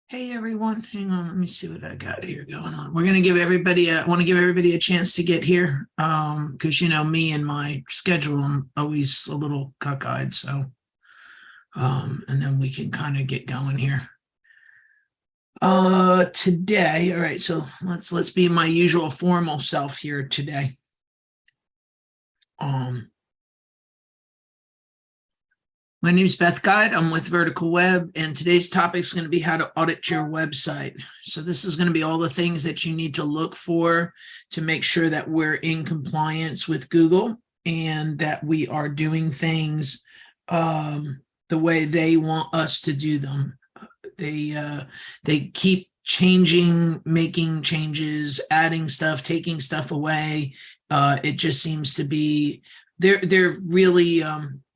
Hey everyone, hang on, let me see what I got here going on. We're gonna give everybody I want to give everybody a chance to get here. Because you know me and my schedule, I'm always a little cockeyed, so and then we can kind of get going here. Today, all right, so let's be my usual formal self here today. My name is Beth Guide. I'm with Vertical Web, and today's topic is going to be how to audit your website. So this is going to be all the things that you need to look for to make sure that we're in compliance with Google and that we are doing things the way they want us to do them. They keep changing, making changes, adding stuff, taking stuff away. It just seems to be they're really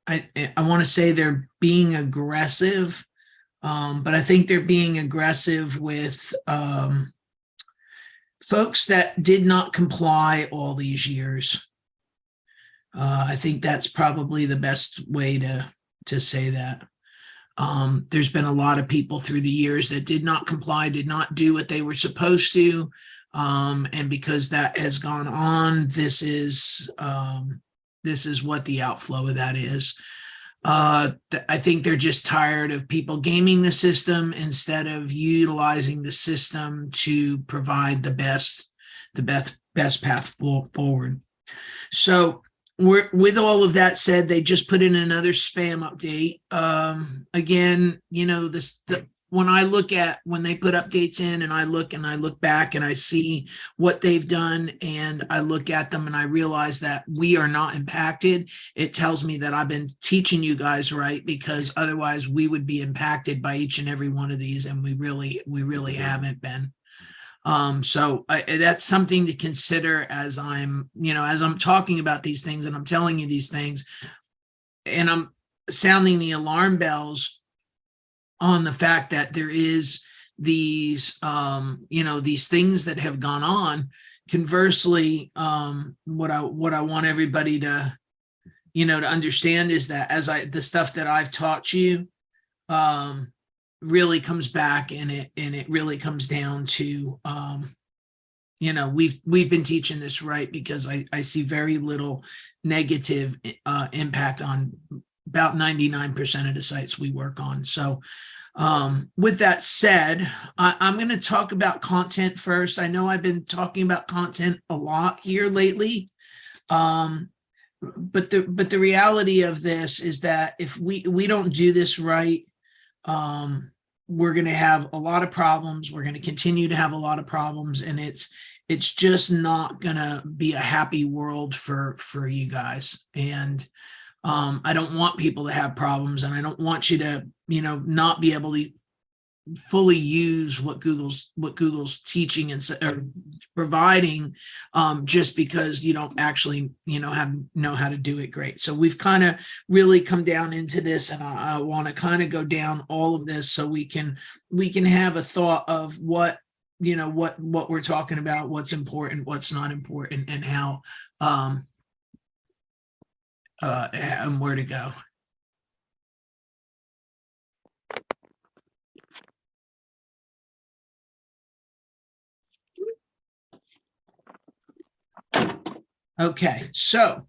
I want to say they're being aggressive, but I think they're being aggressive with folks that did not comply all these years. I think that's probably the best way to say that. There's been a lot of people through the years that did not comply, did not do what they were supposed to, and because that has gone on, this is what the outflow of that is. I think they're just tired of people gaming the system instead of utilizing the system to provide the best path forward. So with all of that said, they just put in another spam update. Again, you know, when I look at when they put updates in and I look back and I see what they've done and I look at them and I realize that we are not impacted, it tells me that I've been teaching you guys right, because otherwise we would be impacted by each and every one of these, and we really haven't been. So that's something to consider as I'm talking about these things and I'm telling you these things and I'm sounding the alarm bells on the fact that there is these these things that have gone on. Conversely, what I want everybody to to understand is that the stuff that I've taught you really comes back, and it really comes down to we've been teaching this right, because I see very little negative impact on about 99% of the sites we work on. So with that said, I'm going to talk about content first. I know I've been talking about content a lot here lately. But the reality of this is that if we don't do this right, we're going to have a lot of problems. We're going to continue to have a lot of problems, and it's just not going to be a happy world for you guys. And I don't want people to have problems, and I don't want you to, not be able to fully use what Google's teaching and providing, just because you don't actually, know how to do it great. So we've kind of really come down into this, and I want to kind of go down all of this so we can have a thought of what we're talking about, what's important, what's not important, and how and where to go. Okay, so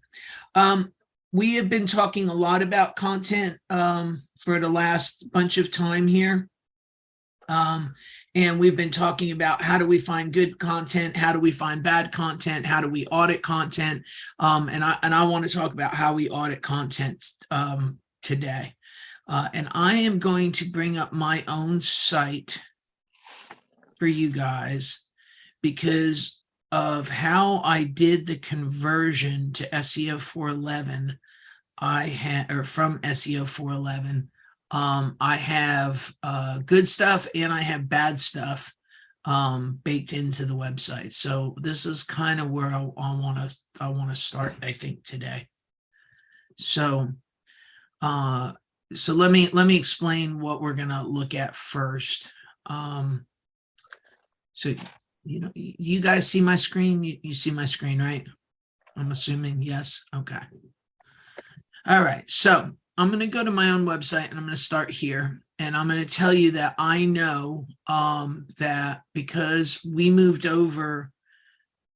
we have been talking a lot about content for the last bunch of time here. And we've been talking about how do we find good content, how do we find bad content, how do we audit content, and I want to talk about how we audit content today. And I am going to bring up my own site for you guys because of how I did the conversion to SEO 411. From SEO 411. I have good stuff and I have bad stuff baked into the website. So this is kind of where I want to start, I think, today. So let me explain what we're going to look at first. So you guys see my screen? You see my screen, right? I'm assuming yes. Okay. All right. So I'm going to go to my own website and I'm going to start here. And I'm going to tell you that I know that because we moved over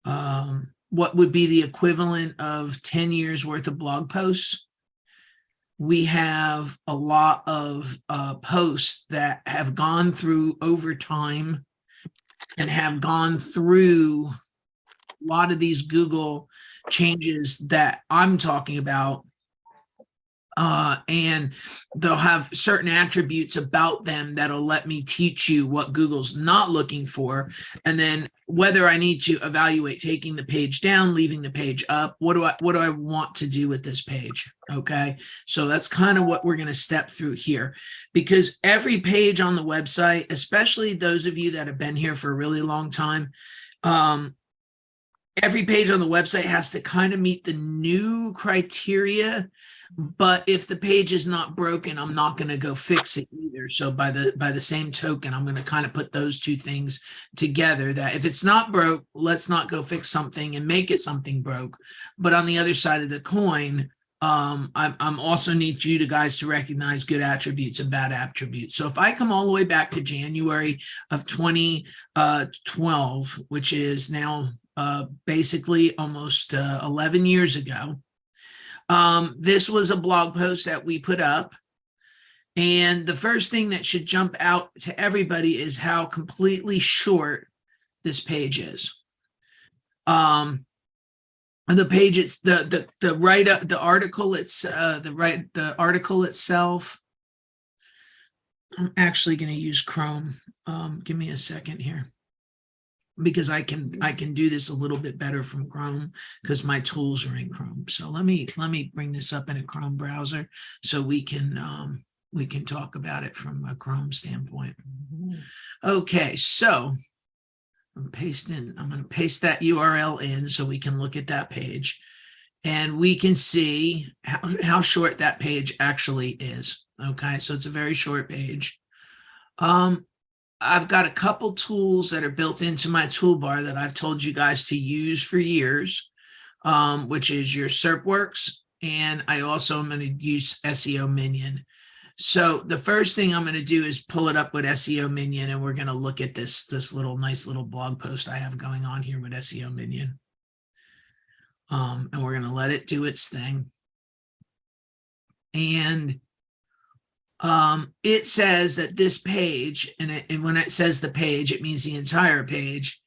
what would be the equivalent of 10 years worth of blog posts, we have a lot of posts that have gone through over time and have gone through a lot of these Google changes that I'm talking about. And they'll have certain attributes about them that'll let me teach you what Google's not looking for. And then whether I need to evaluate taking the page down, leaving the page up, what do I want to do with this page? Okay. So that's kind of what we're going to step through here, because every page on the website, especially those of you that have been here for a really long time, every page on the website has to kind of meet the new criteria. But if the page is not broken, I'm not going to go fix it either. So by the same token, I'm going to kind of put those two things together, that if it's not broke, let's not go fix something and make it something broke. But on the other side of the coin, I'm also need you guys to recognize good attributes and bad attributes. So if I come all the way back to January of 2012, which is now basically almost 11 years ago, this was a blog post that we put up. And the first thing that should jump out to everybody is how completely short this page is. The page, it's the write-up, the article, it's the article itself. I'm actually going to use Chrome. Give me a second here, because I can do this a little bit better from Chrome because my tools are in Chrome. So let me bring this up in a Chrome browser so we can talk about it from a Chrome standpoint. Okay, so I'm going to paste that URL in so we can look at that page, and we can see how short that page actually is. Okay, so it's a very short page. I've got a couple tools that are built into my toolbar that I've told you guys to use for years, which is your SERPworks, and I also am going to use SEO Minion. So the first thing I'm going to do is pull it up with SEO Minion, and we're going to look at this nice little blog post I have going on here with SEO Minion. And we're going to let it do its thing. And it says that this page, and when it says the page, it means the entire page,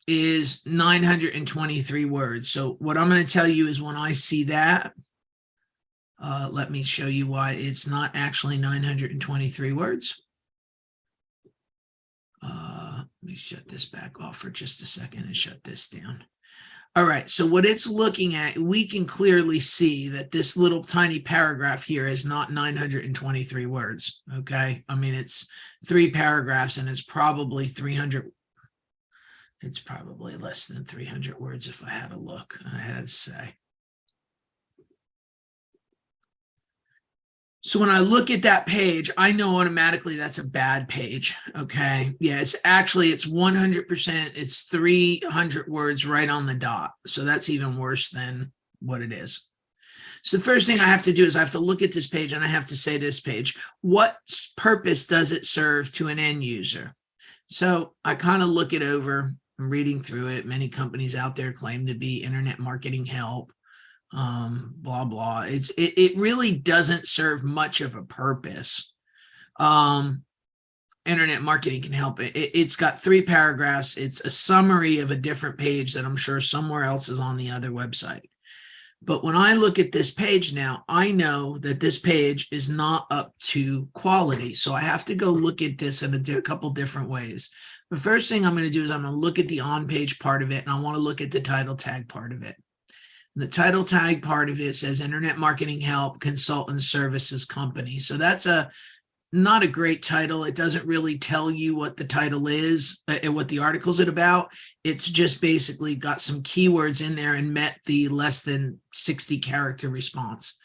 is 923 words. So what I'm going to tell you is when I see that, let me show you why it's not actually 923 words. Let me shut this back off for just a second and shut this down. All right, so what it's looking at, we can clearly see that this little tiny paragraph here is not 923 words, okay? I mean, it's 3 paragraphs, and it's probably 300. It's probably less than 300 words if I had a look, I had to say. So when I look at that page, I know automatically that's a bad page, okay? Yeah, it's 100%, it's 300 words right on the dot. So that's even worse than what it is. So the first thing I have to do is I have to look at this page, and I have to say to this page, what purpose does it serve to an end user? So I kind of look it over, I'm reading through it. Many companies out there claim to be internet marketing help. Blah blah. It really doesn't serve much of a purpose. Internet marketing can help. It's got 3 paragraphs. It's a summary of a different page that I'm sure somewhere else is on the other website. But when I look at this page now, I know that this page is not up to quality. So I have to go look at this in a couple different ways. The first thing I'm going to do is I'm going to look at the on-page part of it, and I want to look at the title tag part of it. The title tag part of it says Internet Marketing Help Consultant Services Company. So that's not a great title. It doesn't really tell you what the title is and what the article's about. It's just basically got some keywords in there and met the less than 60 character response.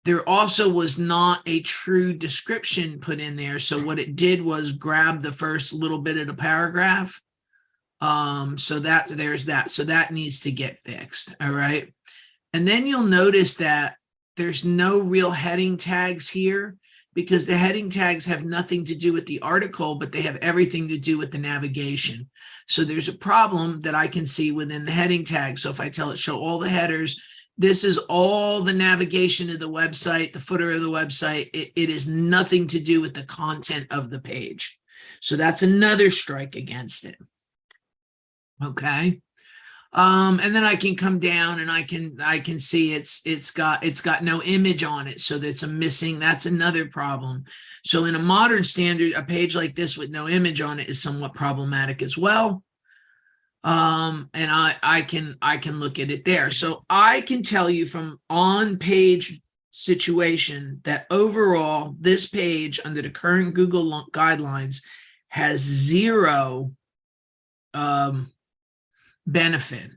There also was not a true description put in there. So what it did was grab the first little bit of the paragraph. So there's that. So that needs to get fixed. All right. And then you'll notice that there's no real heading tags here. because the heading tags have nothing to do with the article, but they have everything to do with the navigation. So there's a problem that I can see within the heading tag. So if I tell it show all the headers, this is all the navigation of the website, the footer of the website. It is nothing to do with the content of the page. So that's another strike against it. Okay. And then I can come down and I can see it's got no image on it. So that's that's another problem. So in a modern standard, a page like this with no image on it is somewhat problematic as well. And I can look at it there. So I can tell you from on-page situation that overall this page under the current Google guidelines has zero benefit.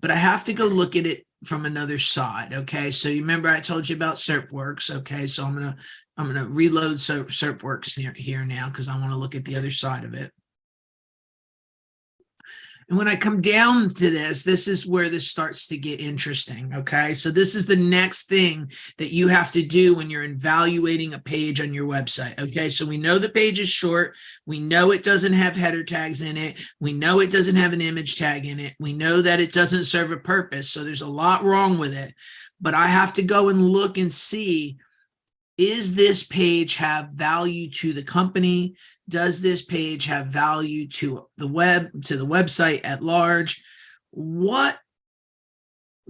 But I have to go look at it from another side. Okay, so you remember I told you about SERPworks. Okay, so I'm gonna reload SERPworks here now because I want to look at the other side of it. And when I come down to this is where this starts to get interesting, okay? So this is the next thing that you have to do when you're evaluating a page on your website, okay? So we know the page is short. We know it doesn't have header tags in it. We know it doesn't have an image tag in it. We know that it doesn't serve a purpose. So there's a lot wrong with it. But I have to go and look and see, is this page have value to the company? Does this page have value to the website at large?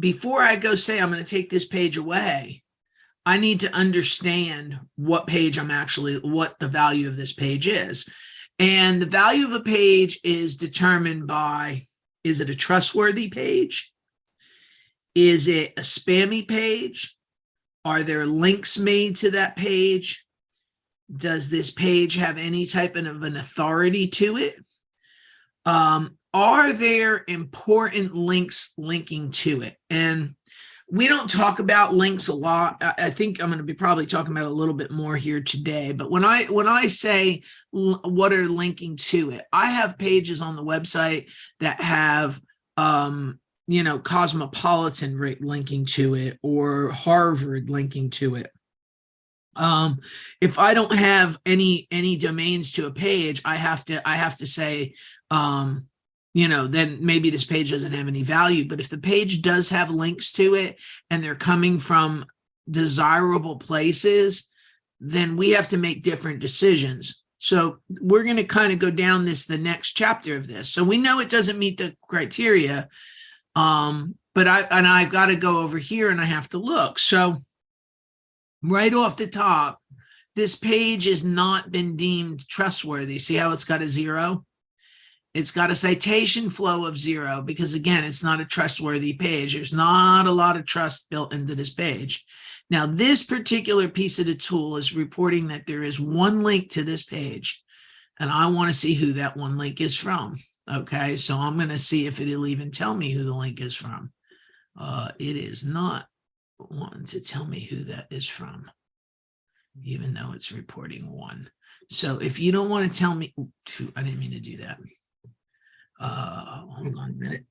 Before I go say I'm going to take this page away, I need to understand what the value of this page is. And the value of a page is determined by, is it a trustworthy page? Is it a spammy page? Are there links made to that page? Does this page have any type of an authority to it? Are there important links linking to it? And we don't talk about links a lot. I think I'm going to be probably talking about it a little bit more here today. But when I say what are linking to it, I have pages on the website that have Cosmopolitan linking to it or Harvard linking to it. If I don't have any domains to a page, I have to say, then maybe this page doesn't have any value. But if the page does have links to it and they're coming from desirable places, then we have to make different decisions. So we're going to kind of go down the next chapter of this. So we know it doesn't meet the criteria, but I've got to go over here and I have to look. So right off the top, this page has not been deemed trustworthy. See how it's got a 0? It's got a citation flow of 0 because, again, it's not a trustworthy page. There's not a lot of trust built into this page. Now, this particular piece of the tool is reporting that there is one link to this page, and I want to see who that one link is from. Okay, so I'm going to see if it'll even tell me who the link is from. It is not wanting to tell me who that is from, even though it's reporting 1. So if you don't want to tell me, I didn't mean to do that. Hold on a minute.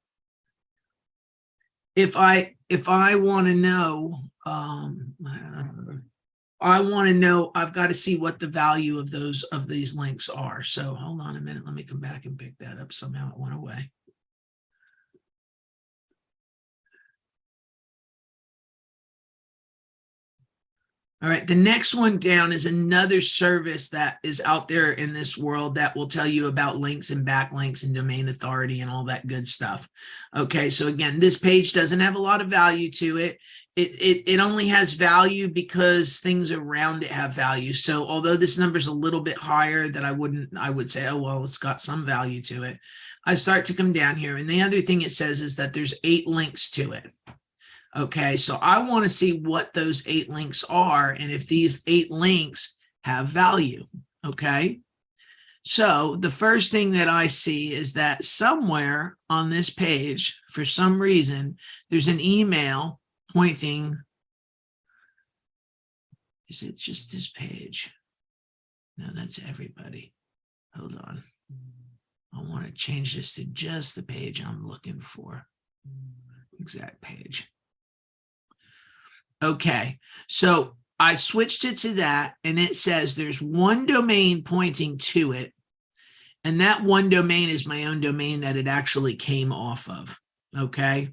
If I want to know, I've got to see what the value of these links are. So hold on a minute. Let me come back and pick that up. Somehow it went away. All right, the next one down is another service that is out there in this world that will tell you about links and backlinks and domain authority and all that good stuff. Okay, so again, this page doesn't have a lot of value to it. It only has value because things around it have value. So although this number is a little bit higher, that I would say, oh, well, it's got some value to it. I start to come down here. And the other thing it says is that there's 8 links to it. Okay, so I want to see what those 8 links are and if these 8 links have value. Okay, so the first thing that I see is that somewhere on this page, for some reason, there's an email pointing. Is it just this page? No, that's everybody. Hold on. I want to change this to just the page I'm looking for. Exact page. Okay, so I switched it to that, and it says there's one domain pointing to it. And that one domain is my own domain that it actually came off of. Okay.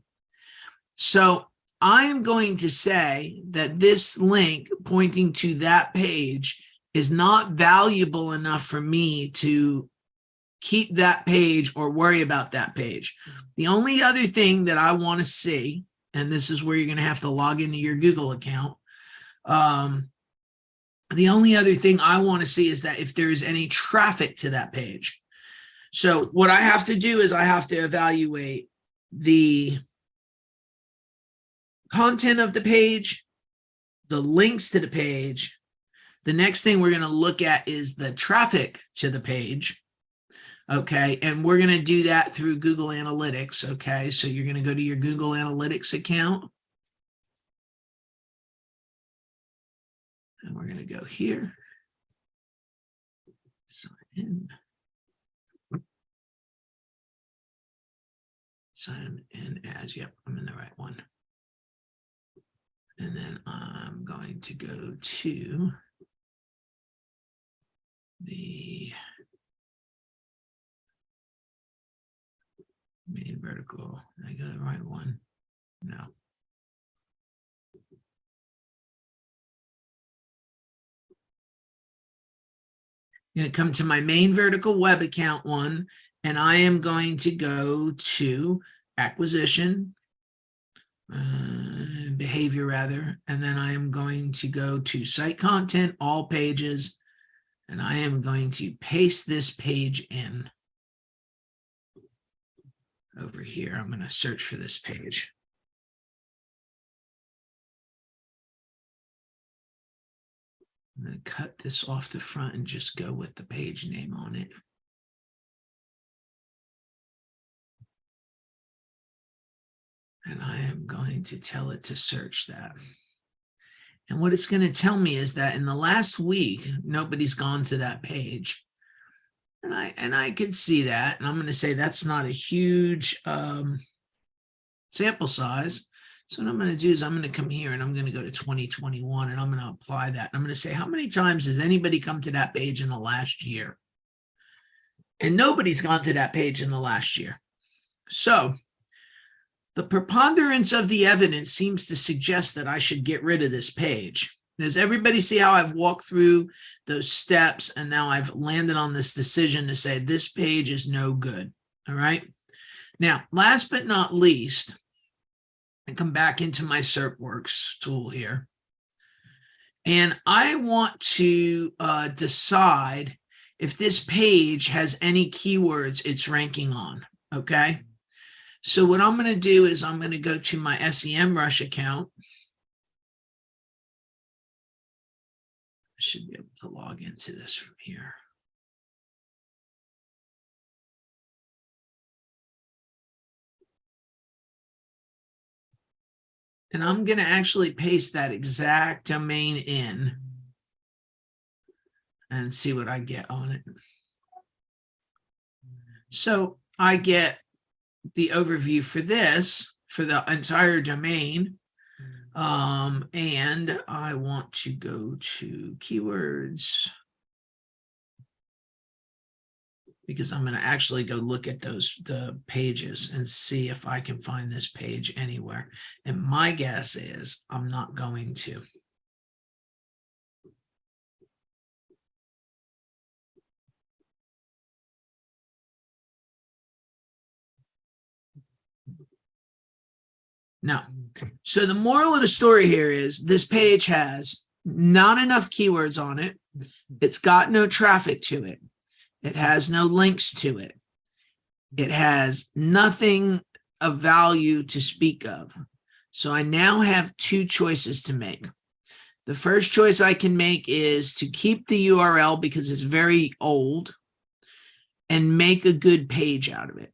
So I'm going to say that this link pointing to that page is not valuable enough for me to keep that page or worry about that page. The only other thing that I want to see, and this is where you're going to have to log into your Google account. The only other thing I want to see is that if there's any traffic to that page. So what I have to do is I have to evaluate the content of the page, the links to the page. The next thing we're going to look at is the traffic to the page. Okay. And we're going to do that through Google Analytics. Okay. So you're going to go to your Google Analytics account. And we're going to go here. Sign in. Sign in as, yep, I'm in the right one. And then I'm going to go to the main vertical. Did I go to the right one? No. I'm going to come to my main vertical web account one, and I am going to go to acquisition, behavior rather, and then I am going to go to site content, all pages, and I am going to paste this page in. Over here, I'm going to search for this page. I'm going to cut this off the front and just go with the page name on it. And I am going to tell it to search that. And what it's going to tell me is that in the last week, nobody's gone to that page. And I could see that. And I'm going to say that's not a huge sample size. So what I'm going to do is I'm going to come here and I'm going to go to 2021 and I'm going to apply that. I'm going to say, how many times has anybody come to that page in the last year? And nobody's gone to that page in the last year. So the preponderance of the evidence seems to suggest that I should get rid of this page. Does everybody see how I've walked through those steps and now I've landed on this decision to say this page is no good? All right. Now, last but not least, I come back into my SERPworks tool here. And I want to decide if this page has any keywords it's ranking on. Okay. So what I'm going to do is I'm going to go to my SEMrush account. I should be able to log into this from here. And I'm going to actually paste that exact domain in and see what I get on it. So I get the overview for this, for the entire domain. And I want to go to keywords because I'm going to actually go look at the pages and see if I can find this page anywhere. And my guess is I'm not going to. No. So the moral of the story here is this page has not enough keywords on it. It's got no traffic to it. It has no links to it. It has nothing of value to speak of. So I now have two choices to make. The first choice I can make is to keep the URL because it's very old and make a good page out of it.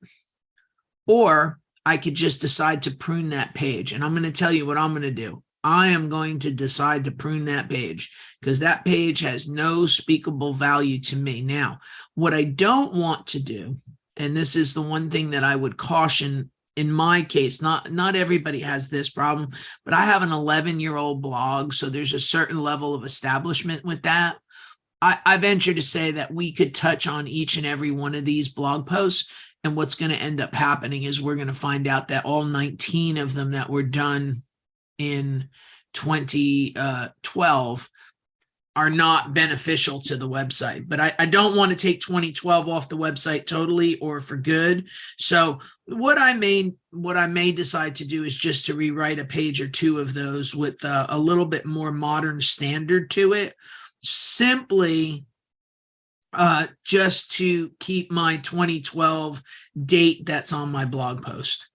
Or I could just decide to prune that page. And I'm going to tell you what I'm going to do. I am going to decide to prune that page because that page has no speakable value to me. Now, what I don't want to do, and this is the one thing that I would caution in my case, not everybody has this problem, but I have an 11-year-old blog, so there's a certain level of establishment with that. I venture to say that we could touch on each and every one of these blog posts, and what's going to end up happening is we're going to find out that all 19 of them that were done in 2012 are not beneficial to the website. But I don't want to take 2012 off the website totally or for good. So what I may decide to do is just to rewrite a page or two of those with a little bit more modern standard to it, simply just to keep my 2012 date that's on my blog post.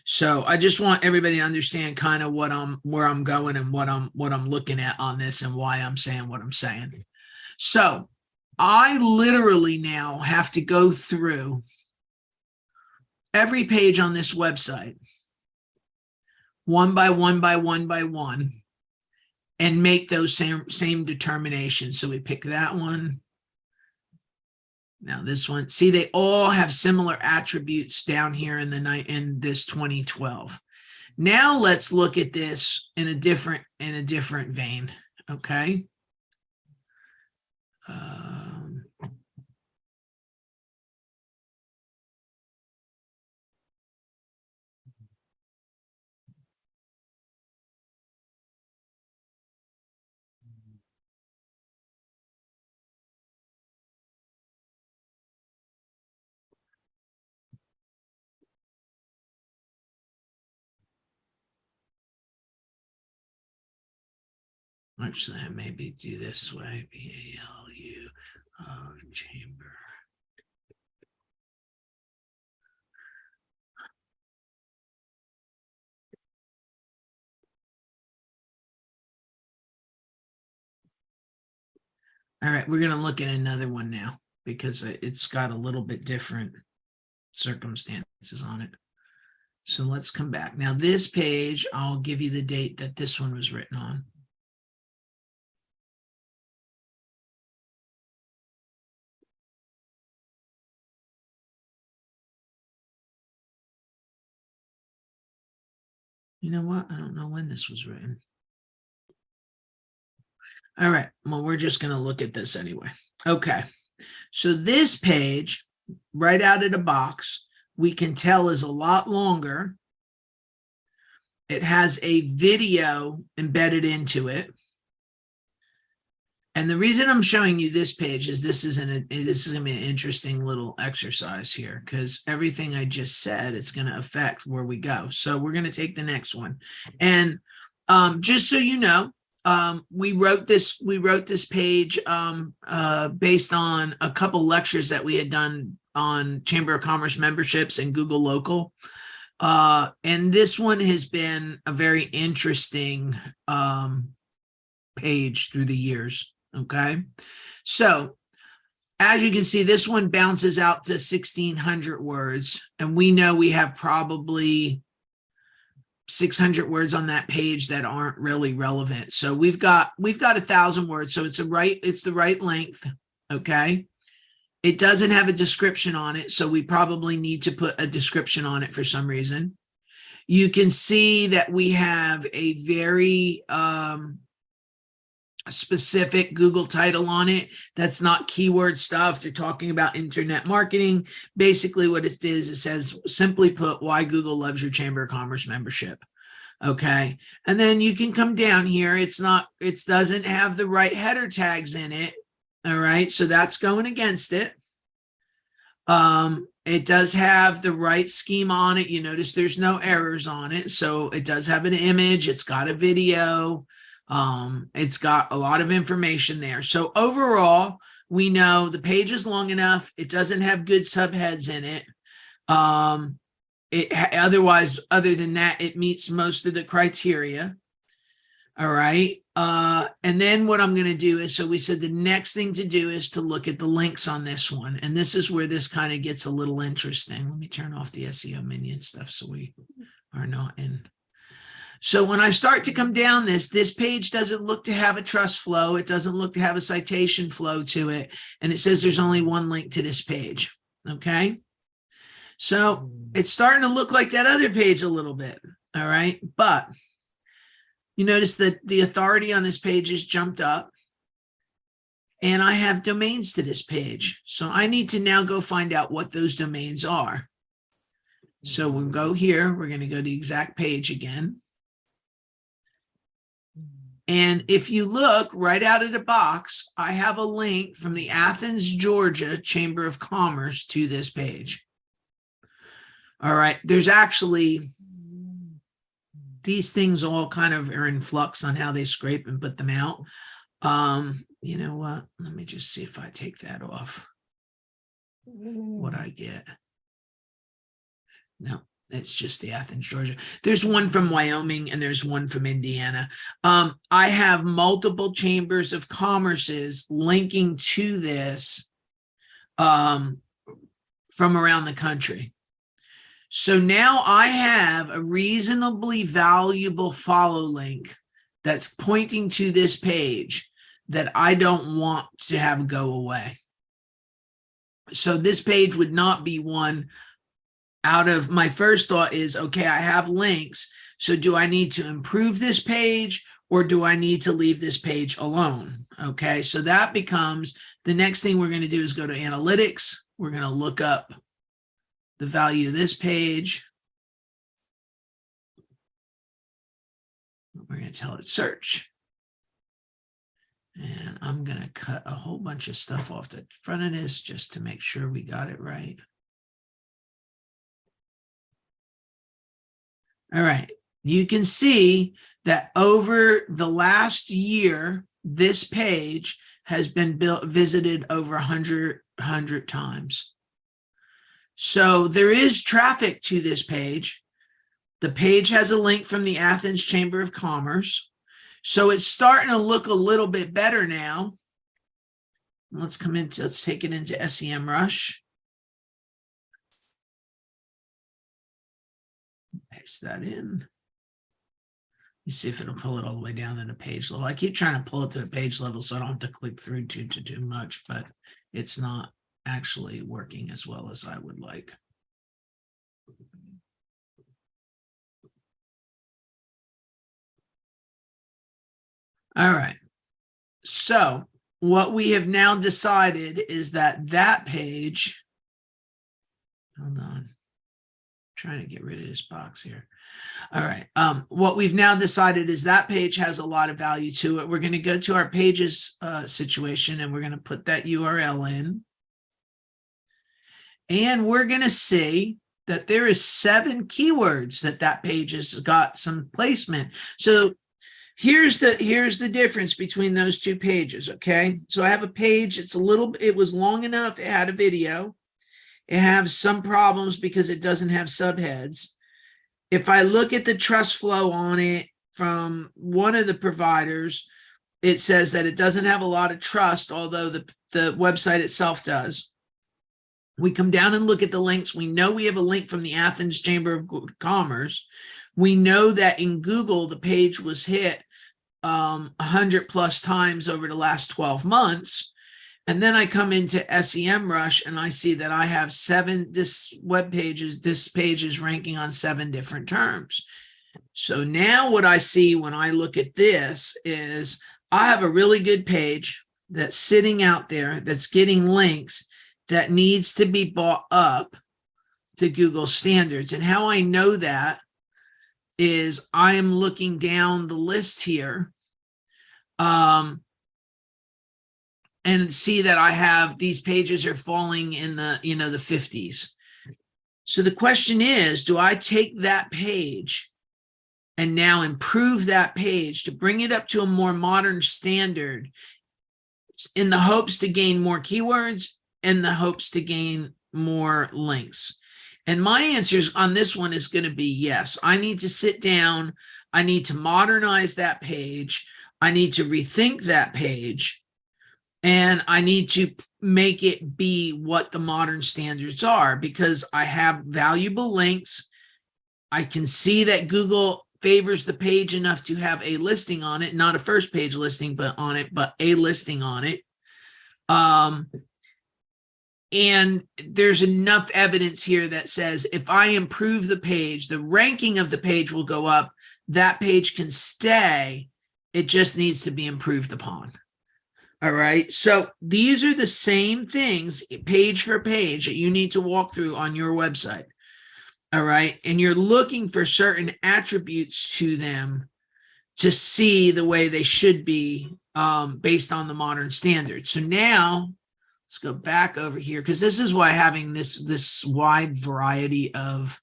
So I just want everybody to understand kind of where I'm going and what I'm looking at on this and why I'm saying what I'm saying. So I literally now have to go through every page on this website one by one by one by one and make those same determinations. So we pick that one. Now this one, see, they all have similar attributes down here in this 2012. Now let's look at this in a different vein. Okay. Actually, I maybe do this way. BALU chamber. All right, we're going to look at another one now because it's got a little bit different circumstances on it. So let's come back. Now this page, I'll give you the date that this one was written on. You know what? I don't know when this was written. All right. Well, we're just going to look at this anyway. Okay. So this page, right out of the box, we can tell is a lot longer. It has a video embedded into it. And the reason I'm showing you this page is this is going to be an interesting little exercise here, because everything I just said, it's going to affect where we go. So we're going to take the next one. And just so you know, we wrote this page based on a couple lectures that we had done on Chamber of Commerce memberships and Google Local. And this one has been a very interesting page through the years. Okay. So as you can see, this one bounces out to 1,600 words. And we know we have probably 600 words on that page that aren't really relevant. So we've got 1,000 words. So it's the right length. Okay. It doesn't have a description on it. So we probably need to put a description on it for some reason. You can see that we have a very, specific Google title on it. That's not keyword stuff. They're talking about internet marketing. Basically what it is, it says, simply put, why Google loves your Chamber of Commerce membership. Okay. And then you can come down here. It doesn't have the right header tags in it. All right. So that's going against it. It does have the right schema on it. You notice there's no errors on it. So it does have an image. It's got a video. It's got a lot of information there. So overall, we know the page is long enough. It doesn't have good subheads in it. Otherwise, other than that, it meets most of the criteria. All right. And then what I'm going to do is, so we said the next thing to do is to look at the links on this one. And this is where this kind of gets a little interesting. Let me turn off the SEO minion stuff so we are not in. So when I start to come down this page doesn't look to have a trust flow. It doesn't look to have a citation flow to it. And it says there's only one link to this page. Okay. So it's starting to look like that other page a little bit. All right. But you notice that the authority on this page has jumped up. And I have domains to this page. So I need to now go find out what those domains are. So we'll go here. We're going to go to the exact page again. And if you look right out of the box, I have a link from the Athens, Georgia Chamber of Commerce to this page. All right. There's actually, these things all kind of are in flux on how they scrape and put them out. You know what? Let me just see if I take that off. What I get. No, it's just the Athens, Georgia. There's one from Wyoming and there's one from Indiana. I have multiple chambers of commerces linking to this from around the country. So now I have a reasonably valuable follow link that's pointing to this page that I don't want to have go away. So this page would not be one out of my first thought is, okay, I have links. So do I need to improve this page or do I need to leave this page alone? Okay, so that becomes the next thing we're going to do is go to analytics. We're going to look up the value of this page. We're going to tell it search. And I'm going to cut a whole bunch of stuff off the front of this just to make sure we got it right. All right. You can see that over the last year, this page has been visited over 100 times. So there is traffic to this page. The page has a link from the Athens Chamber of Commerce. So it's starting to look a little bit better now. Let's take it into SEMrush. Paste that in. You see if it'll pull it all the way down to the page level. I keep trying to pull it to the page level so I don't have to click through too much, but it's not actually working as well as I would like. All right. So what we have now decided is that that page, hold on, I'm trying to get rid of this box here. All right. What we've now decided is that page has a lot of value to it. We're going to go to our pages situation and we're going to put that URL in. And we're going to see that there is 7 keywords that page has got some placement. So here's the difference between those two pages. Okay. So I have a page. It was long enough. It had a video. It has some problems because it doesn't have subheads. If I look at the trust flow on it from one of the providers, it says that it doesn't have a lot of trust, although the website itself does. We come down and look at the links. We know we have a link from the Athens Chamber of Commerce. We know that in Google, the page was hit 100 plus times over the last 12 months. And then I come into SEMrush and I see that I have 7, this page is ranking on 7 different terms. So now what I see when I look at this is I have a really good page that's sitting out there that's getting links that needs to be brought up to Google standards. And how I know that is I am looking down the list here and see that I have these pages are falling in the, the 50s. So the question is, do I take that page and now improve that page to bring it up to a more modern standard in the hopes to gain more keywords and the hopes to gain more links? And my answer on this one is going to be yes. I need to sit down. I need to modernize that page. I need to rethink that page. And I need to make it be what the modern standards are because I have valuable links. I can see that Google favors the page enough to have a listing on it, not a first page listing, but a listing on it. And there's enough evidence here that says if I improve the page, the ranking of the page will go up. That page can stay. It just needs to be improved upon. All right. So these are the same things page for page that you need to walk through on your website. All right. And you're looking for certain attributes to them to see the way they should be based on the modern standards. So now let's go back over here, because this is why having this wide variety of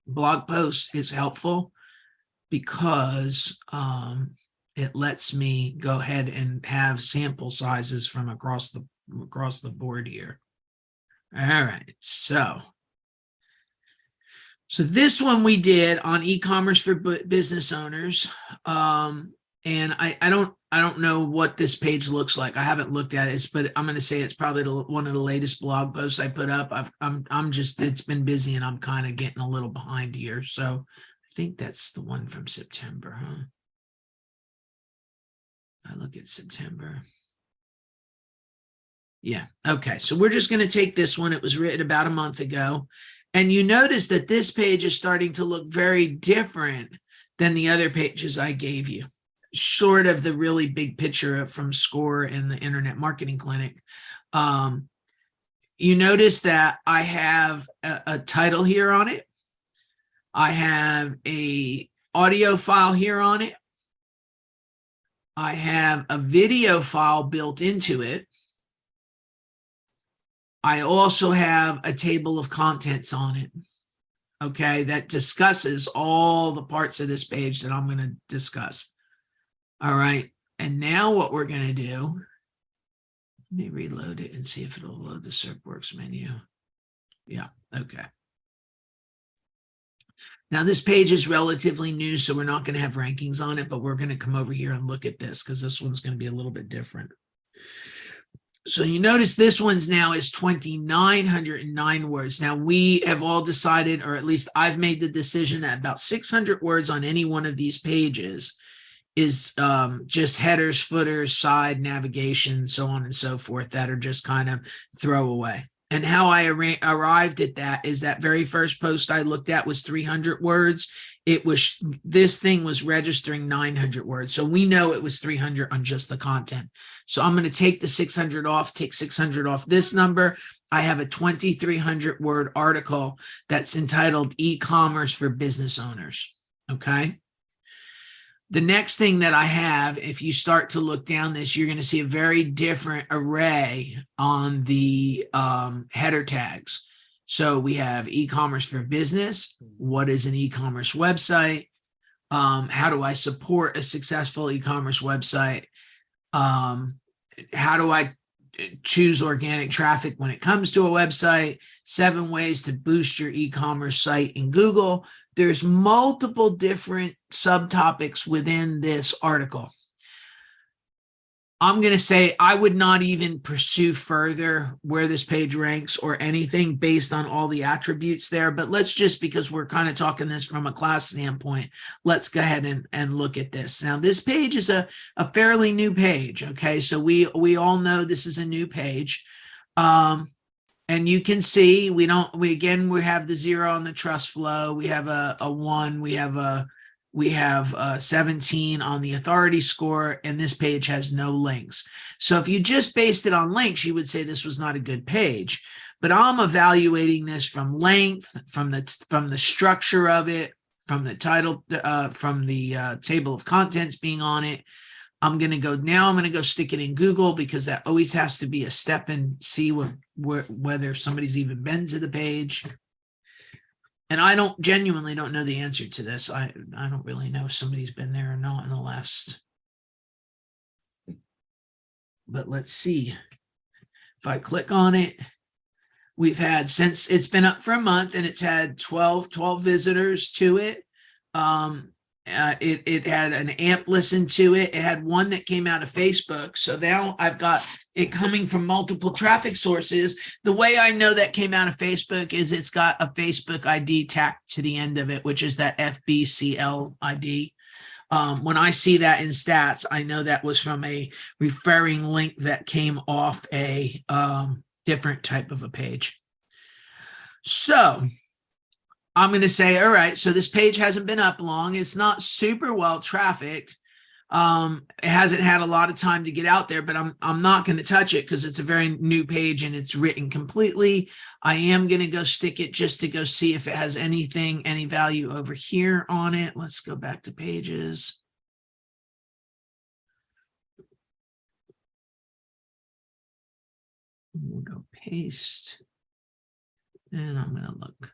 blog posts is helpful, because it lets me go ahead and have sample sizes from across the board here. All right, so this one we did on e-commerce for business owners, and I don't know what this page looks like. I haven't looked at it, but I'm going to say it's probably one of the latest blog posts I put up. I'm just, it's been busy and I'm kind of getting a little behind here. So I think that's the one from September, huh? I look at September. Yeah. Okay. So we're just going to take this one. It was written about a month ago. And you notice that this page is starting to look very different than the other pages I gave you, short of the really big picture from SCORE and the Internet Marketing Clinic. You notice that I have a title here on it. I have a audio file here on it. I have a video file built into it. I also have a table of contents on it, okay, that discusses all the parts of this page that I'm going to discuss. All right, and now what we're going to do, let me reload it and see if it'll load the SERPworks menu. Yeah, okay. Now this page is relatively new, so we're not going to have rankings on it, but we're going to come over here and look at this because this one's going to be a little bit different. So you notice this one's now is 2,909 words. Now we have all decided, or at least I've made the decision, that about 600 words on any one of these pages is just headers, footers, side, navigation, so on and so forth, that are just kind of throwaway. And how I arrived at that is that very first post I looked at was 300 words. This thing was registering 900 words. So we know it was 300 on just the content. So I'm going to take the 600 off, take 600 off this number. I have a 2,300 word article that's entitled E-commerce for Business Owners. Okay. The next thing that I have, if you start to look down this, you're going to see a very different array on the header tags. So we have e-commerce for business. What is an e-commerce website? How do I support a successful e-commerce website? How do I choose organic traffic when it comes to a website? 7 ways to boost your e-commerce site in Google. There's multiple different subtopics within this article. I'm going to say I would not even pursue further where this page ranks or anything based on all the attributes there. But let's just, because we're kind of talking this from a class standpoint, let's go ahead and look at this. Now, this page is a fairly new page. Okay, so we all know this is a new page. And you can see we have the 0 on the trust flow. We have a 1. We have 17 on the authority score, and this page has no links. So if you just based it on links, you would say this was not a good page. But I'm evaluating this from length, from the structure of it, from the title, from the table of contents being on it. I'm going to go stick it in Google, because that always has to be a step and see whether somebody's even been to the page. And I genuinely don't know the answer to this. I don't really know if somebody's been there or not in the last. But let's see. If I click on it, we've had, since it's been up for a month, and it's had 12 visitors to it. It had an AMP listen to it. It had one that came out of Facebook. So now I've got it coming from multiple traffic sources. The way I know that came out of Facebook is it's got a Facebook ID tacked to the end of it, which is that FBCL ID. When I see that in stats, I know that was from a referring link that came off a different type of a page. So I'm going to say, all right, so this page hasn't been up long. It's not super well trafficked. It hasn't had a lot of time to get out there, but I'm not going to touch it because it's a very new page and it's written completely. I am going to go stick it just to go see if it has anything, any value over here on it. Let's go back to pages. We'll go paste. And I'm going to look.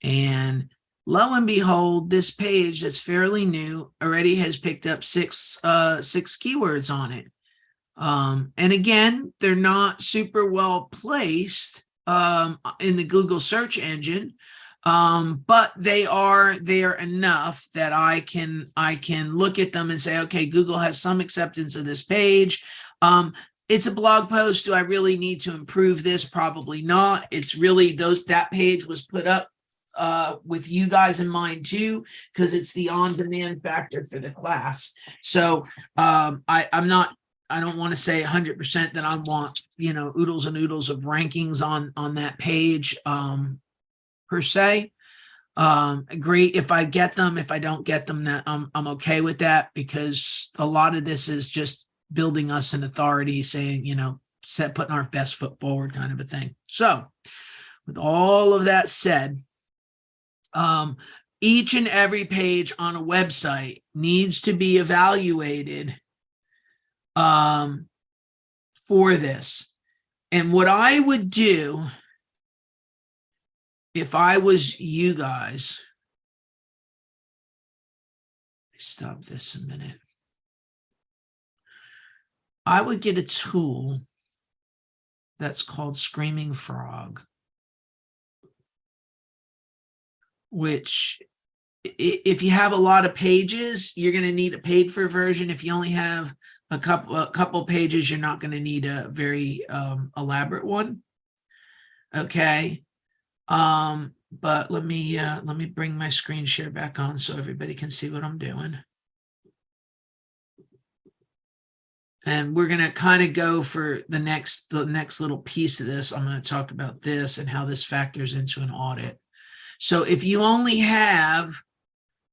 And lo and behold, this page that's fairly new already has picked up six keywords on it. And again, they're not super well placed in the Google search engine, but they are there enough that I can look at them and say, okay, Google has some acceptance of this page. It's a blog post. Do I really need to improve this? Probably not. It's really that page was put up with you guys in mind too, because it's the on-demand factor for the class. So I don't want to say 100% that I want, oodles and oodles of rankings on that page per se. Great if I get them. If I don't get them, that I'm okay with that, because a lot of this is just building us an authority, saying, putting our best foot forward kind of a thing. So with all of that said, each and every page on a website needs to be evaluated for this. And what I would do if I was you guys, stop this a minute. I would get a tool that's called Screaming Frog, which if you have a lot of pages, you're going to need a paid for version. If you only have a couple pages, you're not going to need a very elaborate one. Okay. But let me bring my screen share back on so everybody can see what I'm doing. And we're going to kind of go for the next little piece of this. I'm going to talk about this and how this factors into an audit. So if you only have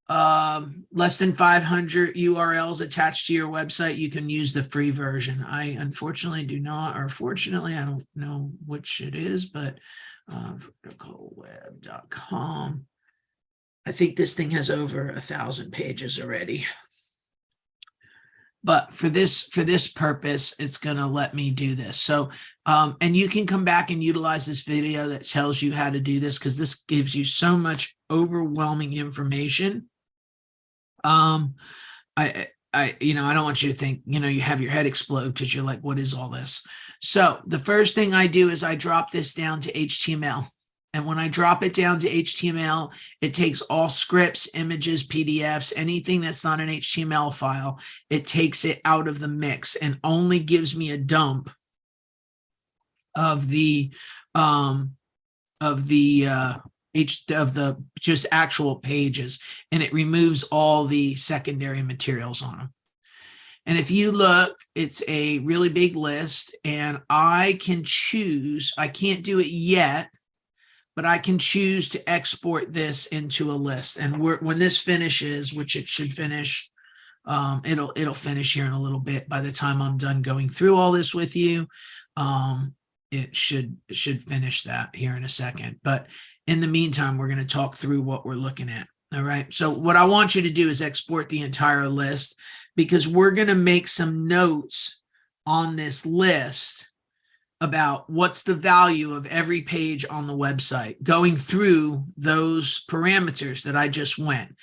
less than 500 URLs attached to your website, you can use the free version. I unfortunately do not, or fortunately, I don't know which it is, but verticalweb.com. I think this thing has over 1,000 pages already. But for this purpose, it's going to let me do this. So, and you can come back and utilize this video that tells you how to do this, because this gives you so much overwhelming information. I don't want you to think, you have your head explode because you're like, what is all this? So the first thing I do is I drop this down to HTML. And when I drop it down to HTML, it takes all scripts, images, PDFs, anything that's not an HTML file. It takes it out of the mix and only gives me a dump of the just actual pages, and it removes all the secondary materials on them. And if you look, it's a really big list, and I can choose, I can't do it yet, but I can choose to export this into a list. And when this finishes, which it should finish, it'll finish here in a little bit. By the time I'm done going through all this with you, it should finish that here in a second. But in the meantime, we're going to talk through what we're looking at. All right. So what I want you to do is export the entire list, because we're going to make some notes on this list about what's the value of every page on the website, going through those parameters that I just went.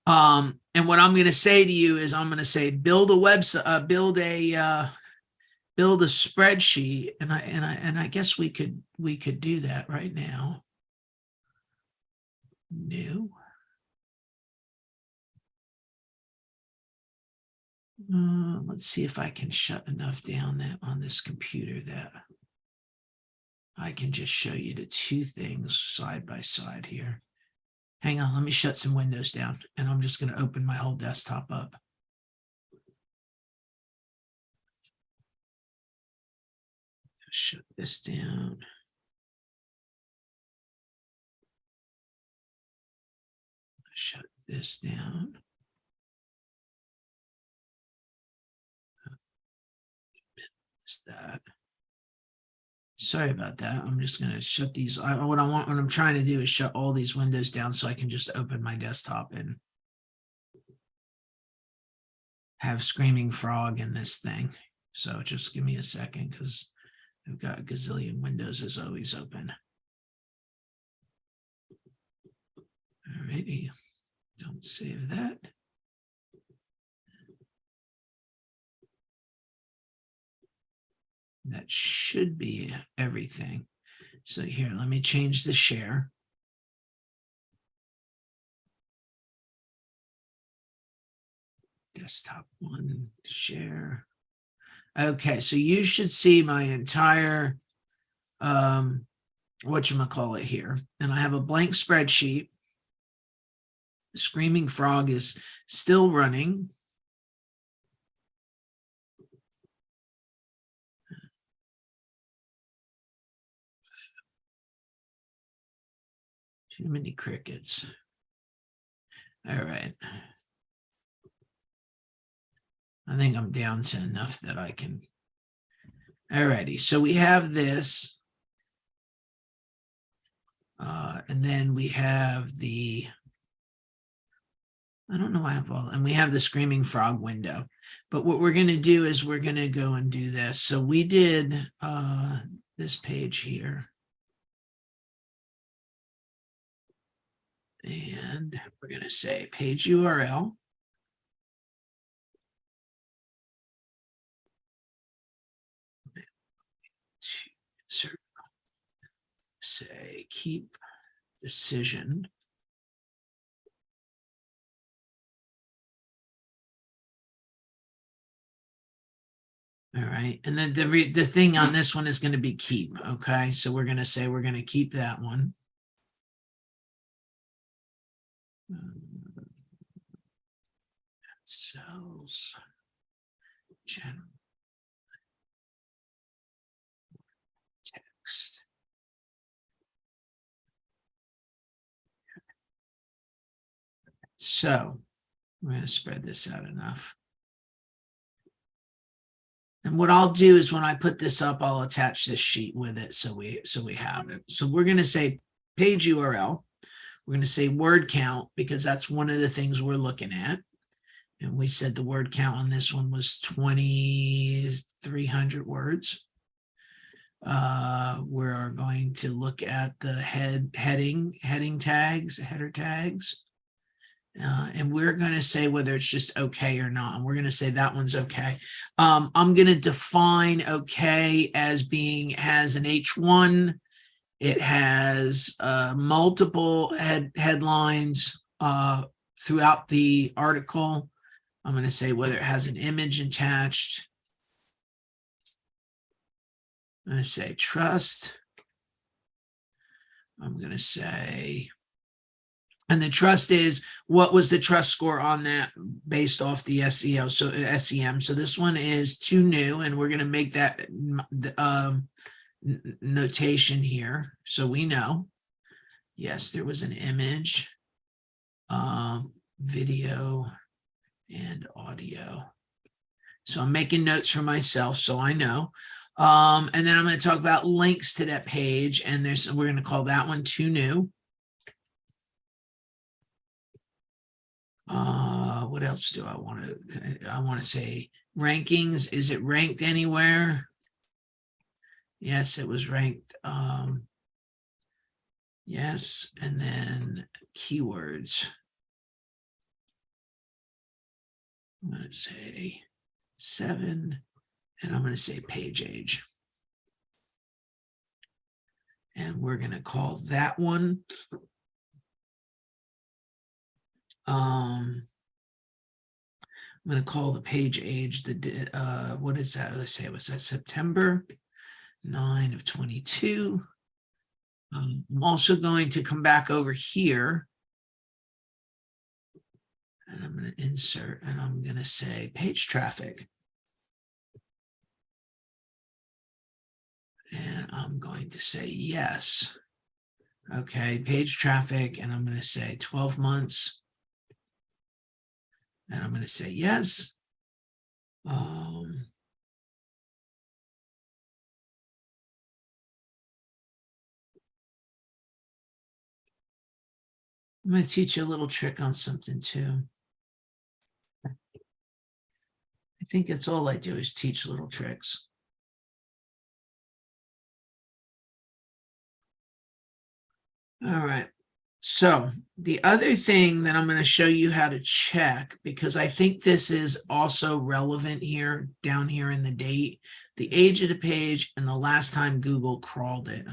And what I'm going to say to you is, I'm going to say, build a website, build a spreadsheet. And I guess we could do that right now. New. Let's see if I can shut enough down that on this computer that I can just show you the two things side by side here. Hang on, let me shut some windows down, and I'm just going to open my whole desktop up. Shut this down. Shut this down. Is that? Sorry about that. I'm just going to shut these. What I'm trying to do is shut all these windows down so I can just open my desktop and have Screaming Frog in this thing. So just give me a second because I've got a gazillion windows as always open. Alrighty, don't save that. That should be everything. So here, let me change the share. Desktop one, share. Okay, so you should see my entire, whatchamacallit here. And I have a blank spreadsheet. Screaming Frog is still running. Too many crickets. All right. I think I'm down to enough that I can. All righty. So we have this. And then we have the, I don't know why I have all, and we have the Screaming Frog window. But what we're going to do is we're going to go and do this. So we did this page here. And we're going to say page URL. Say keep decision. All right. And then the thing on this one is going to be keep. Okay. So we're going to say we're going to keep that one. Cells. General. Text. So we're going to spread this out enough. And what I'll do is when I put this up, I'll attach this sheet with it so we have it. So we're going to say page URL. We're going to say word count because that's one of the things we're looking at. And we said the word count on this one was 2,300 words. We're going to look at the heading tags, header tags. And we're going to say whether it's just okay or not. And we're going to say that one's okay. I'm going to define okay as being has an H1. It has multiple headlines throughout the article. I'm going to say whether it has an image attached. I'm going to say trust. I'm going to say, and the trust is what was the trust score on that based off the SEO, so SEM. So this one is too new, and we're going to make that notation here so we know. Yes, there was an image, video, and audio. So I'm making notes for myself so I know. And then I'm going to talk about links to that page, and we're going to call that one too new. What else do I want to say rankings. Is it ranked anywhere? Yes, it was ranked. Yes. And then keywords. I'm going to say 7, and I'm going to say page age. And we're going to call that one. I'm going to call the page age what is that? Let's say, was that September 9 of 22? I'm also going to come back over here And I'm going to insert, and I'm going to say page traffic. And I'm going to say yes. Okay, page traffic, and I'm going to say 12 months. And I'm going to say yes. I'm going to teach you a little trick on something too. I think that's all I do is teach little tricks. All right. So the other thing that I'm going to show you how to check, because I think this is also relevant here, down here in the date, the age of the page and the last time Google crawled it.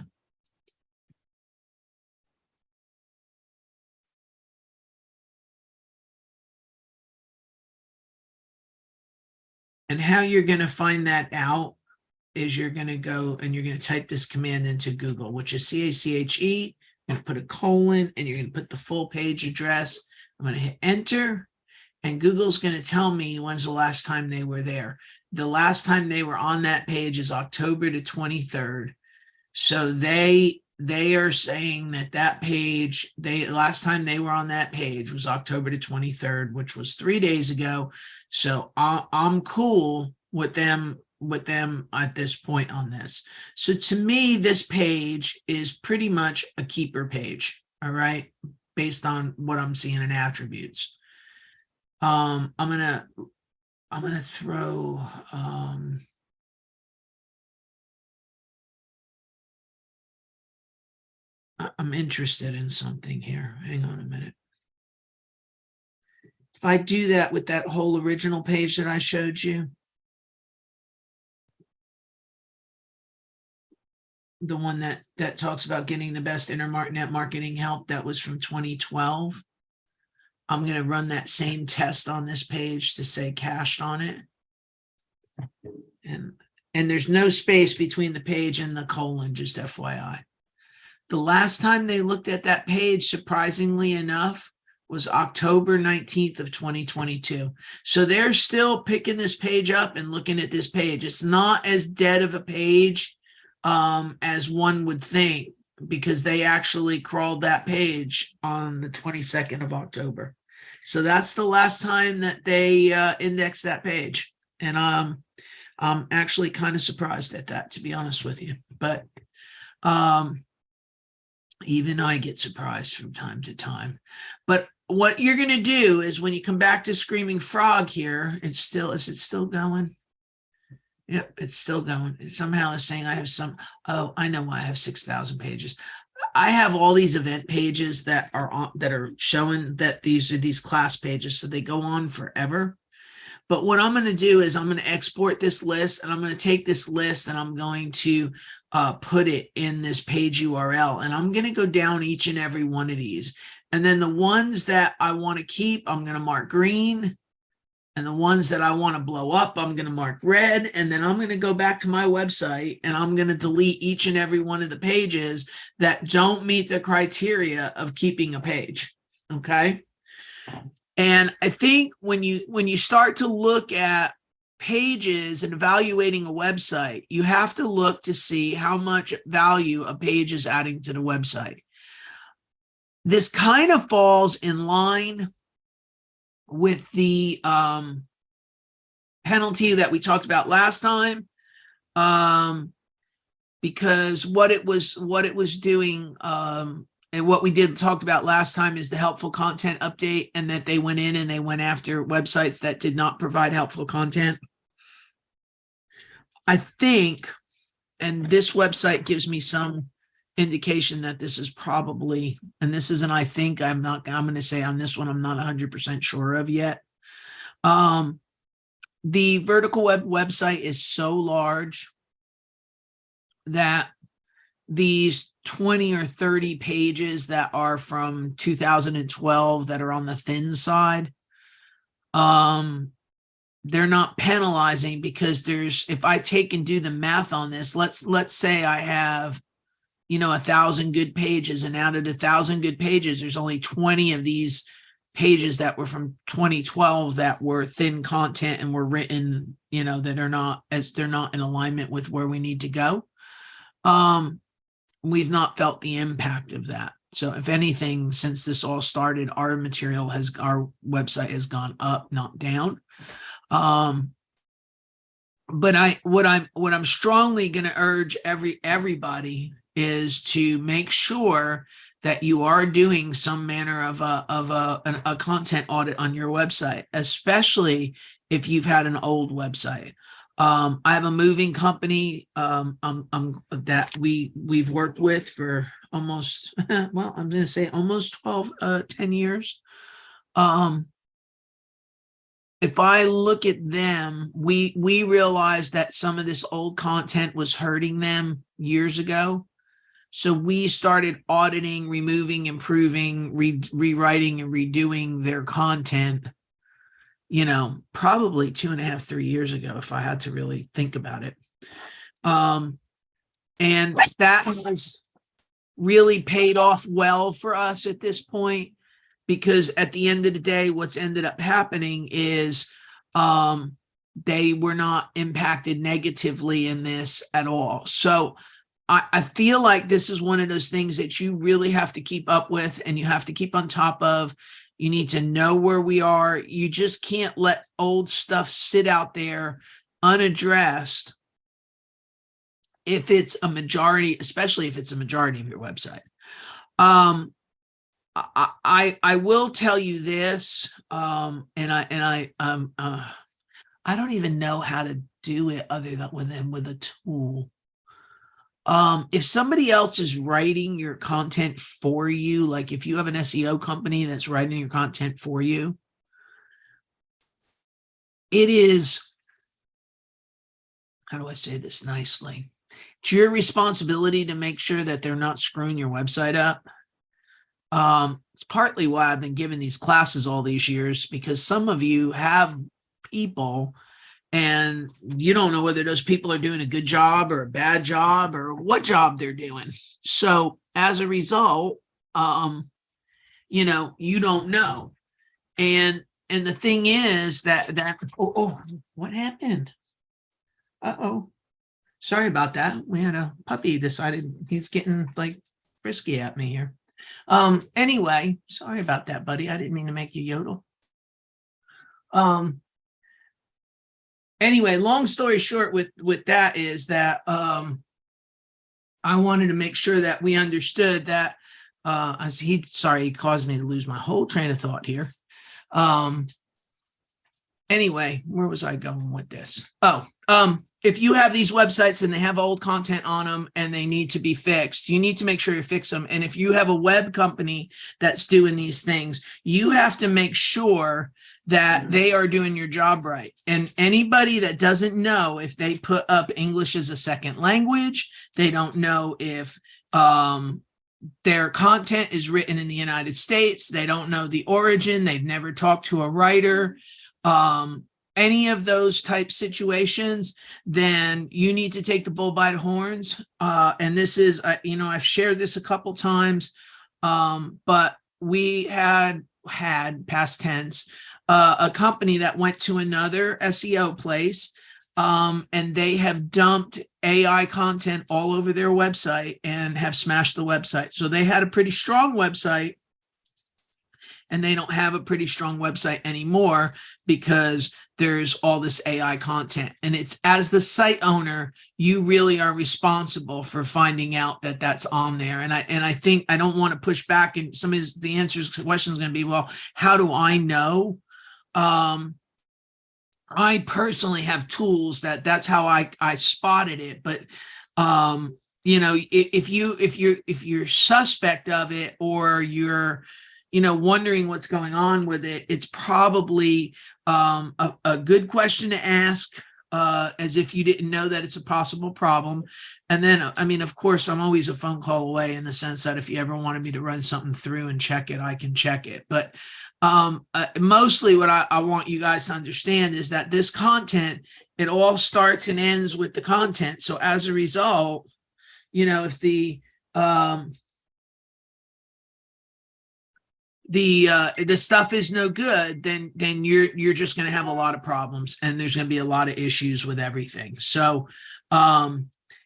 And how you're going to find that out is you're going to go and you're going to type this command into Google, which is CACHE. You're going to put a colon and you're going to put the full page address. I'm going to hit enter, and Google's going to tell me when's the last time they were there. The last time they were on that page is October the 23rd. So they are saying that page, last time they were on that page was October the 23rd, which was 3 days ago. So I'm cool with them at this point on this. So to me, this page is pretty much a keeper page. All right, based on what I'm seeing in attributes. I'm gonna throw I'm interested in something here. Hang on a minute. If I do that with that whole original page that I showed you, the one that talks about getting the best internet marketing help, that was from 2012. I'm going to run that same test on this page to say cached on it. And there's no space between the page and the colon, just FYI. The last time they looked at that page, surprisingly enough, was October 19th of 2022. So they're still picking this page up and looking at this page. It's not as dead of a page as one would think, because they actually crawled that page on the 22nd of October. So that's the last time that they indexed that page. And I'm actually kind of surprised at that, to be honest with you. But even I get surprised from time to time. But what you're going to do is when you come back to Screaming Frog here, is it still going? Yep, it's still going. Somehow it's saying I have I know why I have 6,000 pages. I have all these event pages that are showing that these are these class pages, so they go on forever. But what I'm going to do is I'm going to export this list, and I'm going to take this list and I'm going to put it in this page URL, and I'm going to go down each and every one of these. And then the ones that I want to keep, I'm going to mark green. And the ones that I want to blow up, I'm going to mark red. And then I'm going to go back to my website and I'm going to delete each and every one of the pages that don't meet the criteria of keeping a page. Okay. And I think when you start to look at pages and evaluating a website, you have to look to see how much value a page is adding to the website. This kind of falls in line with the penalty that we talked about last time, because what it was doing, and what we talked about last time is the helpful content update, and that they went in and they went after websites that did not provide helpful content. I think, and this website gives me some indication that this is probably, and this isn't, I think, I'm going to say on this one, I'm not 100% sure of yet. The vertical web website is so large that these 20 or 30 pages that are from 2012 that are on the thin side, they're not penalizing, because if I take and do the math on this, let's say I have 1,000 good pages, and out of the 1,000 good pages, there's only 20 of these pages that were from 2012 that were thin content and were written, that are not, as they're not in alignment with where we need to go. We've not felt the impact of that. So if anything, since this all started, our website has gone up, not down. But what I'm strongly going to urge everybody is to make sure that you are doing some manner of a content audit on your website, especially if you've had an old website. I have a moving company that we've worked with for almost, well, I'm going to say almost 10 years. If I look at them, we realized that some of this old content was hurting them years ago. So we started auditing, removing, improving, rewriting, and redoing their content, probably 2.5, 3 years ago, if I had to really think about it. And that has really paid off well for us at this point, because at the end of the day, what's ended up happening is they were not impacted negatively in this at all. So I feel like this is one of those things that you really have to keep up with and you have to keep on top of. You need to know where we are. You just can't let old stuff sit out there unaddressed if it's a majority, especially if it's a majority of your website. I will tell you this, and I don't even know how to do it other than with a tool. If somebody else is writing your content for you, like if you have an SEO company that's writing your content for you, it is, how do I say this nicely? It's your responsibility to make sure that they're not screwing your website up. It's partly why I've been giving these classes all these years, because some of you have people and you don't know whether those people are doing a good job or a bad job or what job they're doing. So as a result, you don't know. And the thing is that what happened? Sorry about that. We had a puppy decided he's getting like frisky at me here. Anyway, sorry about that, buddy. I didn't mean to make you yodel. Anyway, long story short with that is that I wanted to make sure that we understood that he caused me to lose my whole train of thought here. Anyway, where was I going with this? If you have these websites and they have old content on them and they need to be fixed, you need to make sure you fix them. And if you have a web company that's doing these things, you have to make sure that they are doing your job right. And anybody that doesn't know if they put up English as a second language, they don't know if their content is written in the United States, they don't know the origin, they've never talked to a writer, any of those type situations, then you need to take the bull by the horns. And this is, I've shared this a couple times, but we had past tense, a company that went to another SEO place, and they have dumped AI content all over their website and have smashed the website. So they had a pretty strong website, and they don't have a pretty strong website anymore because there's all this AI content. And it's, as the site owner, you really are responsible for finding out that that's on there. And I think I don't want to push back, and some of the answers to questions are going to be, well, how do I know? I personally have tools that's how I spotted it. But if you're suspect of it, or you're wondering what's going on with it, it's probably a good question to ask, as if you didn't know that it's a possible problem. And then, of course, I'm always a phone call away, in the sense that if you ever wanted me to run something through and check it, I can check it. But mostly what I want you guys to understand is that this content, it all starts and ends with the content. So as a result, if the the stuff is no good, then you're just going to have a lot of problems, and there's going to be a lot of issues with everything. So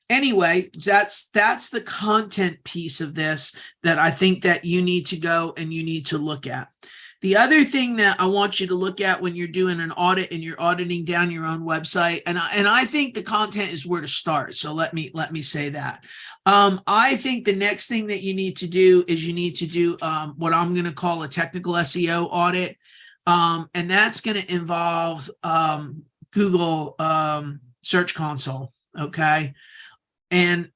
anyway, that's the content piece of this that I think that you need to go and you need to look at. The other thing that I want you to look at when you're doing an audit and you're auditing down your own website, and I think the content is where to start. So let me say that. I think the next thing that you need to do is you need to do what I'm going to call a technical SEO audit, and that's going to involve Google Search Console. Okay, and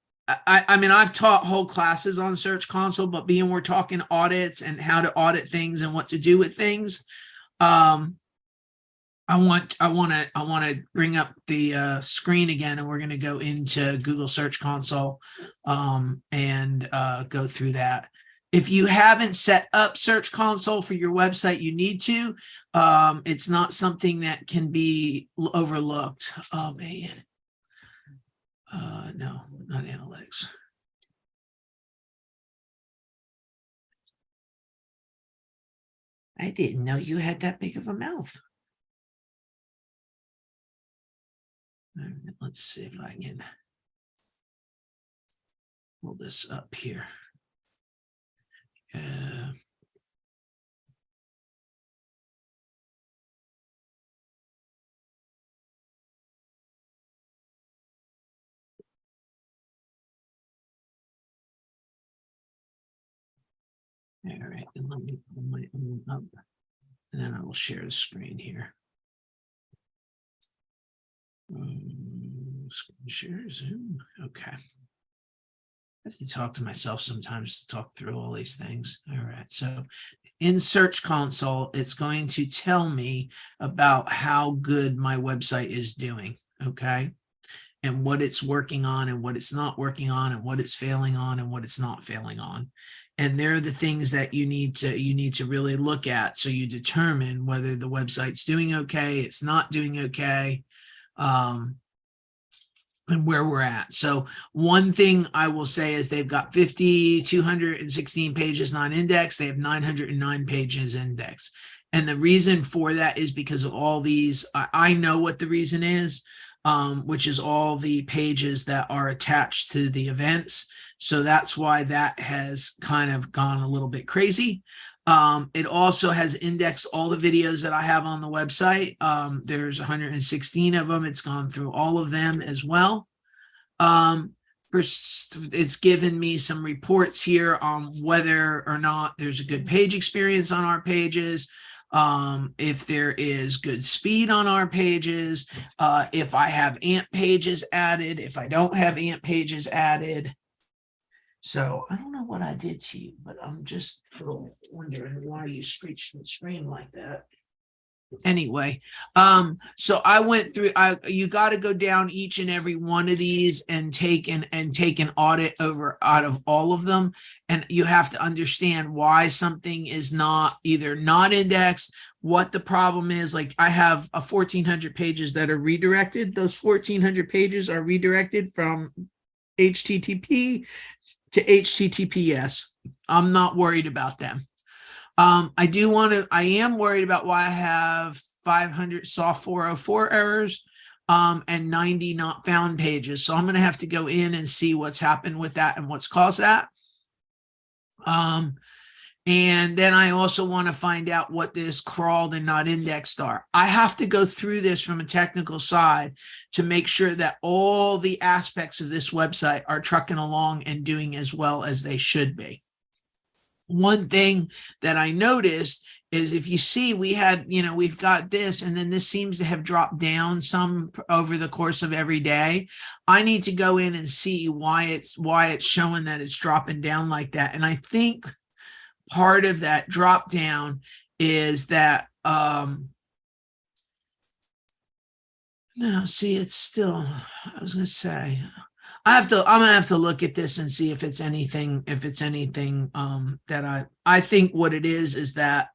I mean, I've taught whole classes on Search Console, but being we're talking audits and how to audit things and what to do with things, I want to bring up the screen again, and we're going to go into Google Search Console and go through that. If you haven't set up Search Console for your website, you need to. It's not something that can be overlooked. Oh man. No, not analytics. I didn't know you had that big of a mouth. Let's see if I can pull this up here. All right, and let me pull my own up, and then I will share the screen here. Screen share, Zoom. Okay. I have to talk to myself sometimes to talk through all these things. All right, so in Search Console, it's going to tell me about how good my website is doing. Okay, and what it's working on and what it's not working on and what it's failing on and what it's not failing on. And they're the things that you need to really look at, so you determine whether the website's doing okay, it's not doing okay, and where we're at. So one thing I will say is they've got 216 pages non-indexed. They have 909 pages indexed. And the reason for that is because of all these, I know what the reason is, which is all the pages that are attached to the events. So that's why that has kind of gone a little bit crazy. It also has indexed all the videos that I have on the website. There's 116 of them. It's gone through all of them as well. It's given me some reports here on whether or not there's a good page experience on our pages, if there is good speed on our pages, if I have AMP pages added, if I don't have AMP pages added. So I don't know what I did to you, but I'm just wondering why you screeched the screen like that. Anyway, so I went through, you got to go down each and every one of these and take an audit out of all of them. And you have to understand why something is either not indexed, what the problem is. Like I have 1,400 pages that are redirected. Those 1,400 pages are redirected from HTTP to HTTPS. I'm not worried about them. I am worried about why I have 500 soft 404 errors and 90 not found pages. So I'm going to have to go in and see what's happened with that and what's caused that. And then I also want to find out what this crawled and not indexed are. I have to go through this from a technical side to make sure that all the aspects of this website are trucking along and doing as well as they should be. One thing that I noticed is if you see we've got this, and then this seems to have dropped down some over the course of every day. I need to go in and see why it's showing that it's dropping down like that. And I think part of that drop down is that no, see, it's still, I was going to say, I'm going to have to look at this and see if it's anything that I think what it is that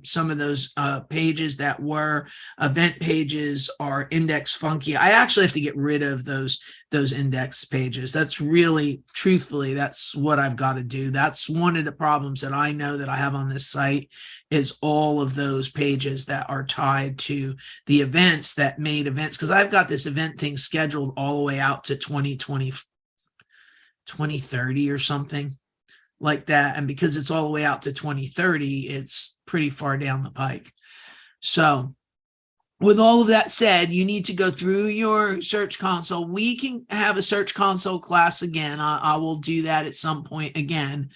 some of those pages that were event pages are index funky. I actually have to get rid of those index pages. That's really, truthfully, that's what I've got to do. That's one of the problems that I know that I have on this site, is all of those pages that are tied to the events that made events. Because I've got this event thing scheduled all the way out to 2020, 2030 or something like that. And because it's all the way out to 2030, it's pretty far down the pike. So with all of that said, you need to go through your Search Console. We can have a Search Console class again. I will do that at some point again.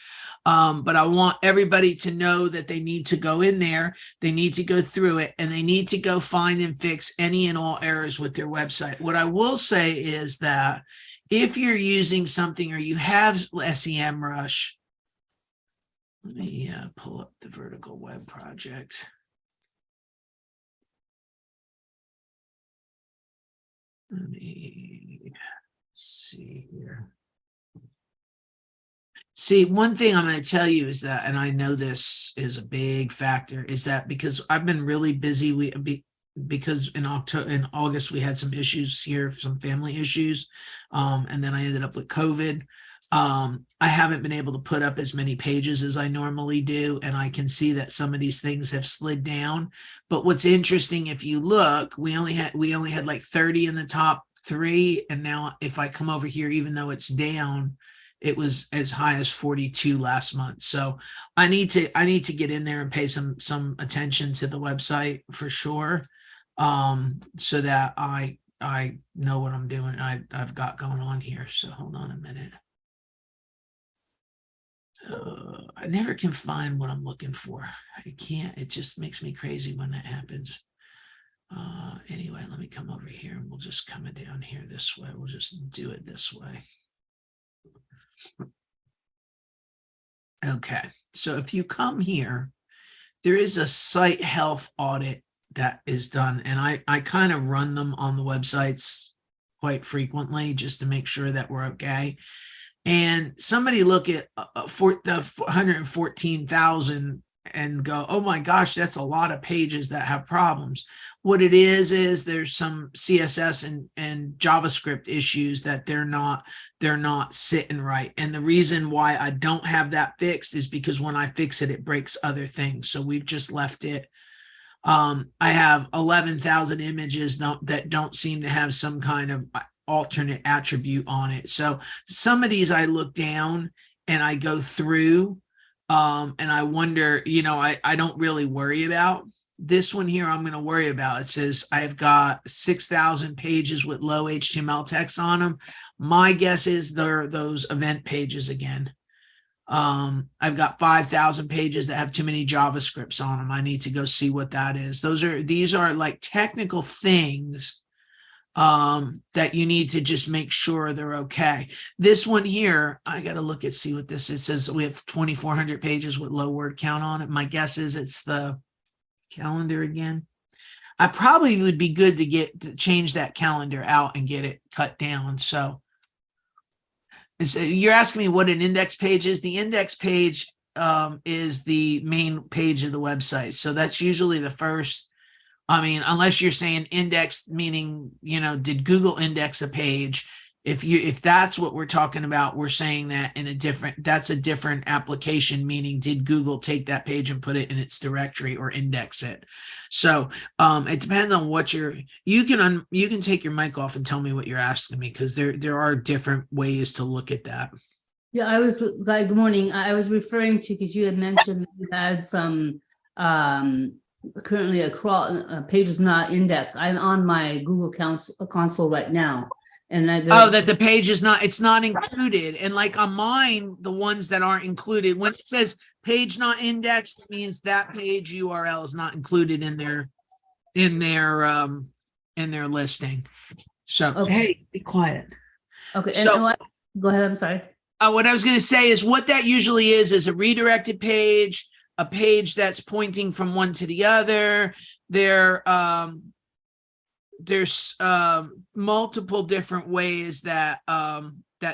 But I want everybody to know that they need to go in there, they need to go through it, and they need to go find and fix any and all errors with their website. What I will say is that if you're using something or you have SEMrush, let me pull up the vertical web project. Let me see here. See, one thing I'm going to tell you is that, and I know this is a big factor, is that because I've been really busy, because in August we had some issues here, some family issues, and then I ended up with COVID. I haven't been able to put up as many pages as I normally do, and I can see that some of these things have slid down. But what's interesting, if you look, we only had like 30 in the top 3, and now if I come over here, even though it's down, it was as high as 42 last month. So I need to get in there and pay some attention to the website for sure, so that I know what I'm doing. I've got going on here. So hold on a minute. I never can find what I'm looking for. I can't. It just makes me crazy when that happens. Anyway, let me come over here and we'll just come down here this way. We'll just do it this way. Okay, so if you come here, there is a site health audit that is done, and I kind of run them on the websites quite frequently just to make sure that we're okay. And somebody look at for the 114,000 and go, oh my gosh, that's a lot of pages that have problems. What it is there's some CSS and JavaScript issues that they're not sitting right. And the reason why I don't have that fixed is because when I fix it, it breaks other things. So we've just left it. I have 11,000 images that don't seem to have some kind of alternate attribute on it. So some of these I look down and I go through, and I wonder, I don't really worry about. This one here I'm going to worry about. It says I've got 6,000 pages with low HTML text on them. My guess is they're those event pages again. I've got 5,000 pages that have too many JavaScripts on them. I need to go see what that is. These are like technical things that you need to just make sure they're okay. This one here, I got to look at, see what this is. It says we have 2,400 pages with low word count on it. My guess is it's the calendar again. I probably would be good to change that calendar out and get it cut down. So you're asking me what an index page is. The index page is the main page of the website. So that's usually the first. I mean, unless you're saying index, meaning, did Google index a page? If that's what we're talking about, we're saying that that's a different application, meaning did Google take that page and put it in its directory or index it? So it depends on what you can take your mic off and tell me what you're asking me, because there are different ways to look at that. Yeah, good morning. I was referring to, because you had mentioned you had some currently a page is not indexed. I'm on my Google console right now. And that the page is it's not included. And like on mine, the ones that aren't included, when it says page not indexed, it means that page URL is not included in their listing. So okay. Hey, be quiet. Okay. So go ahead. I'm sorry. What I was going to say is what that usually is a redirected page, a page that's pointing from one to the other. There's multiple different ways that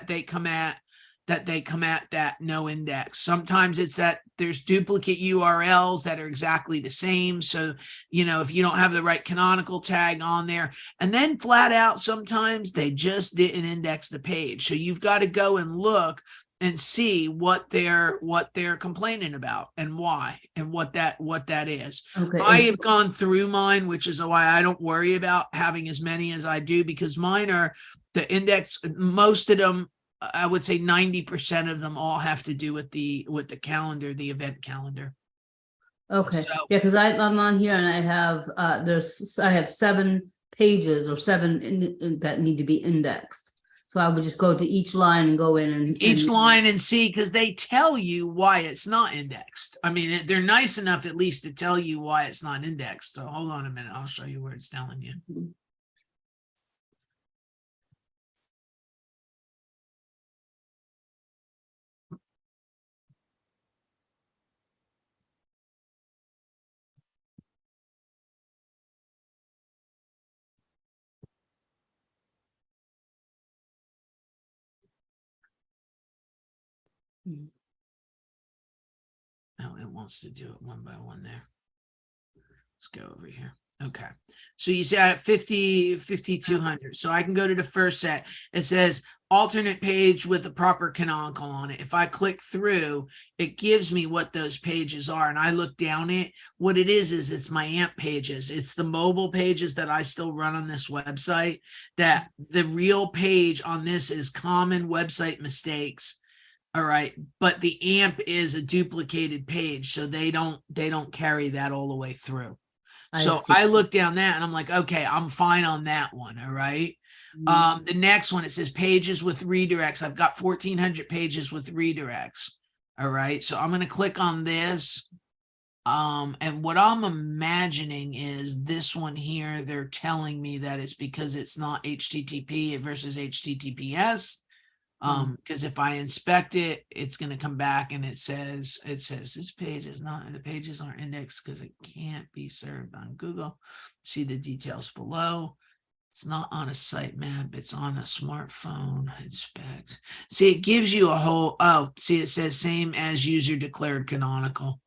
they come at that they come at that no index. Sometimes it's that there's duplicate URLs that are exactly the same. So, if you don't have the right canonical tag on there, and then flat out, sometimes they just didn't index the page. So you've got to go and look and see what they're complaining about and why and what that is. Okay. I have gone through mine, which is why I don't worry about having as many as I do, because mine are the index. Most of them, I would say 90% of them all have to do with the calendar, the event calendar. Okay. So, Yeah, because I'm on here and I have I have 7 pages or 7 that need to be indexed. So I would just go to each line and go in and each line and see, because they tell you why it's not indexed. I mean, they're nice enough at least to tell you why it's not indexed. So hold on a minute. I'll show you where it's telling you. Oh, it wants to do it one by one there. Let's go over here. Okay. So you see I have 5,200. So I can go to the first set. It says alternate page with the proper canonical on it. If I click through, it gives me what those pages are. And I look down it. What it is it's my AMP pages. It's the mobile pages that I still run on this website. That the real page on this is common website mistakes. All right. But the AMP is a duplicated page. So they don't carry that all the way through. So I look down that and I'm like, okay, I'm fine on that one. All right. The next one, it says pages with redirects. I've got 1,400 pages with redirects. All right. So I'm going to click on this. And what I'm imagining is this one here, they're telling me that it's because it's not HTTP versus HTTPS. Because if I inspect it, it's going to come back and it says this page is not, the pages aren't indexed because it can't be served on Google. See the details below. It's not on a sitemap, it's on a smartphone. Inspect. See, it gives you a whole, see, it says same as user declared canonical.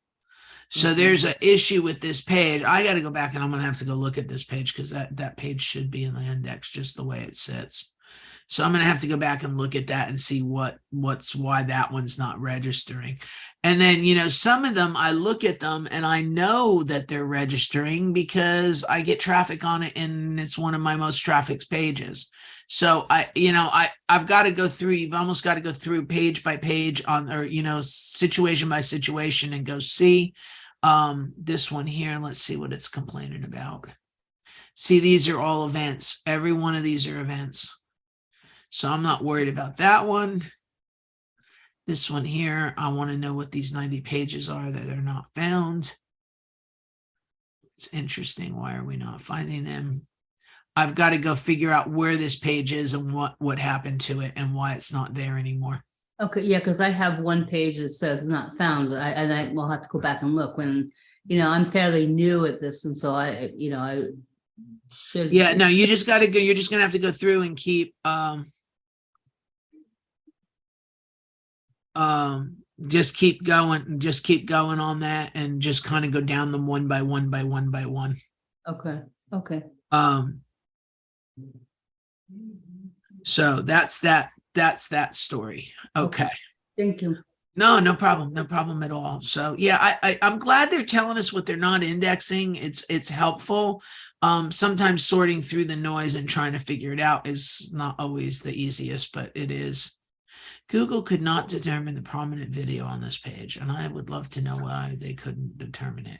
So there's an issue with this page. I got to go back and I'm going to have to go look at this page, because that page should be in the index just the way it sits. So I'm going to have to go back and look at that and see why that one's not registering. And then, some of them, I look at them and I know that they're registering because I get traffic on it and it's one of my most trafficked pages. So I've got to go through, you've almost got to go through page by page situation by situation and go see this one here. Let's see what it's complaining about. See, these are all events. Every one of these are events. So I'm not worried about that one. This one here, I want to know what these 90 pages are that are not found. It's interesting. Why are we not finding them? I've got to go figure out where this page is and what happened to it and why it's not there anymore. Okay, yeah, because I have one page that says not found, and I will have to go back and look when, I'm fairly new at this, and so I should. Yeah, no, you just got to go. You're just gonna have to go through and keep just keep going on that and just kind of go down them one by one by one by one. Okay. So that's that story. Okay. Thank you. No problem at all. So yeah, I'm glad they're telling us what they're not indexing. It's helpful. Sometimes sorting through the noise and trying to figure it out is not always the easiest, but it is. Google could not determine the prominent video on this page, and I would love to know why they couldn't determine it.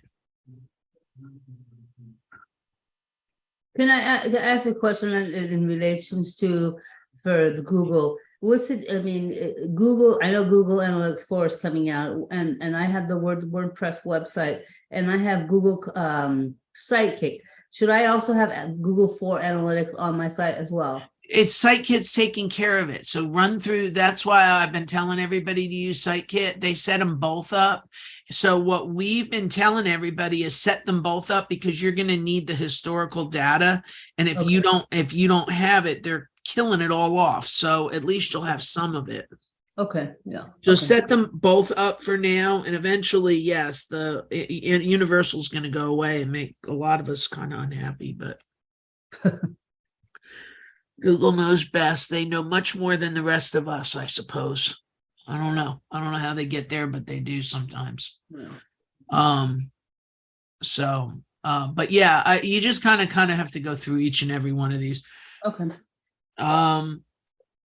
Can I ask a question in relations to for the Google? Google, I know Google Analytics 4 is coming out, and I have the WordPress website, and I have Google Sidekick. Should I also have Google 4 Analytics on my site as well? It's SiteKit's taking care of it. So run through. That's why I've been telling everybody to use SiteKit. They set them both up. So what we've been telling everybody is set them both up, because you're going to need the historical data. And if you don't have it, they're killing it all off. So at least you'll have some of it. Okay, yeah. So Okay. set them both up for now, and eventually, yes, the Universal is going to go away and make a lot of us kind of unhappy. But Google knows best. They know much more than the rest of us, I suppose. I don't know. I don't know how they get there, but they do sometimes. Yeah. But yeah, you just kind of have to go through each and every one of these. Okay.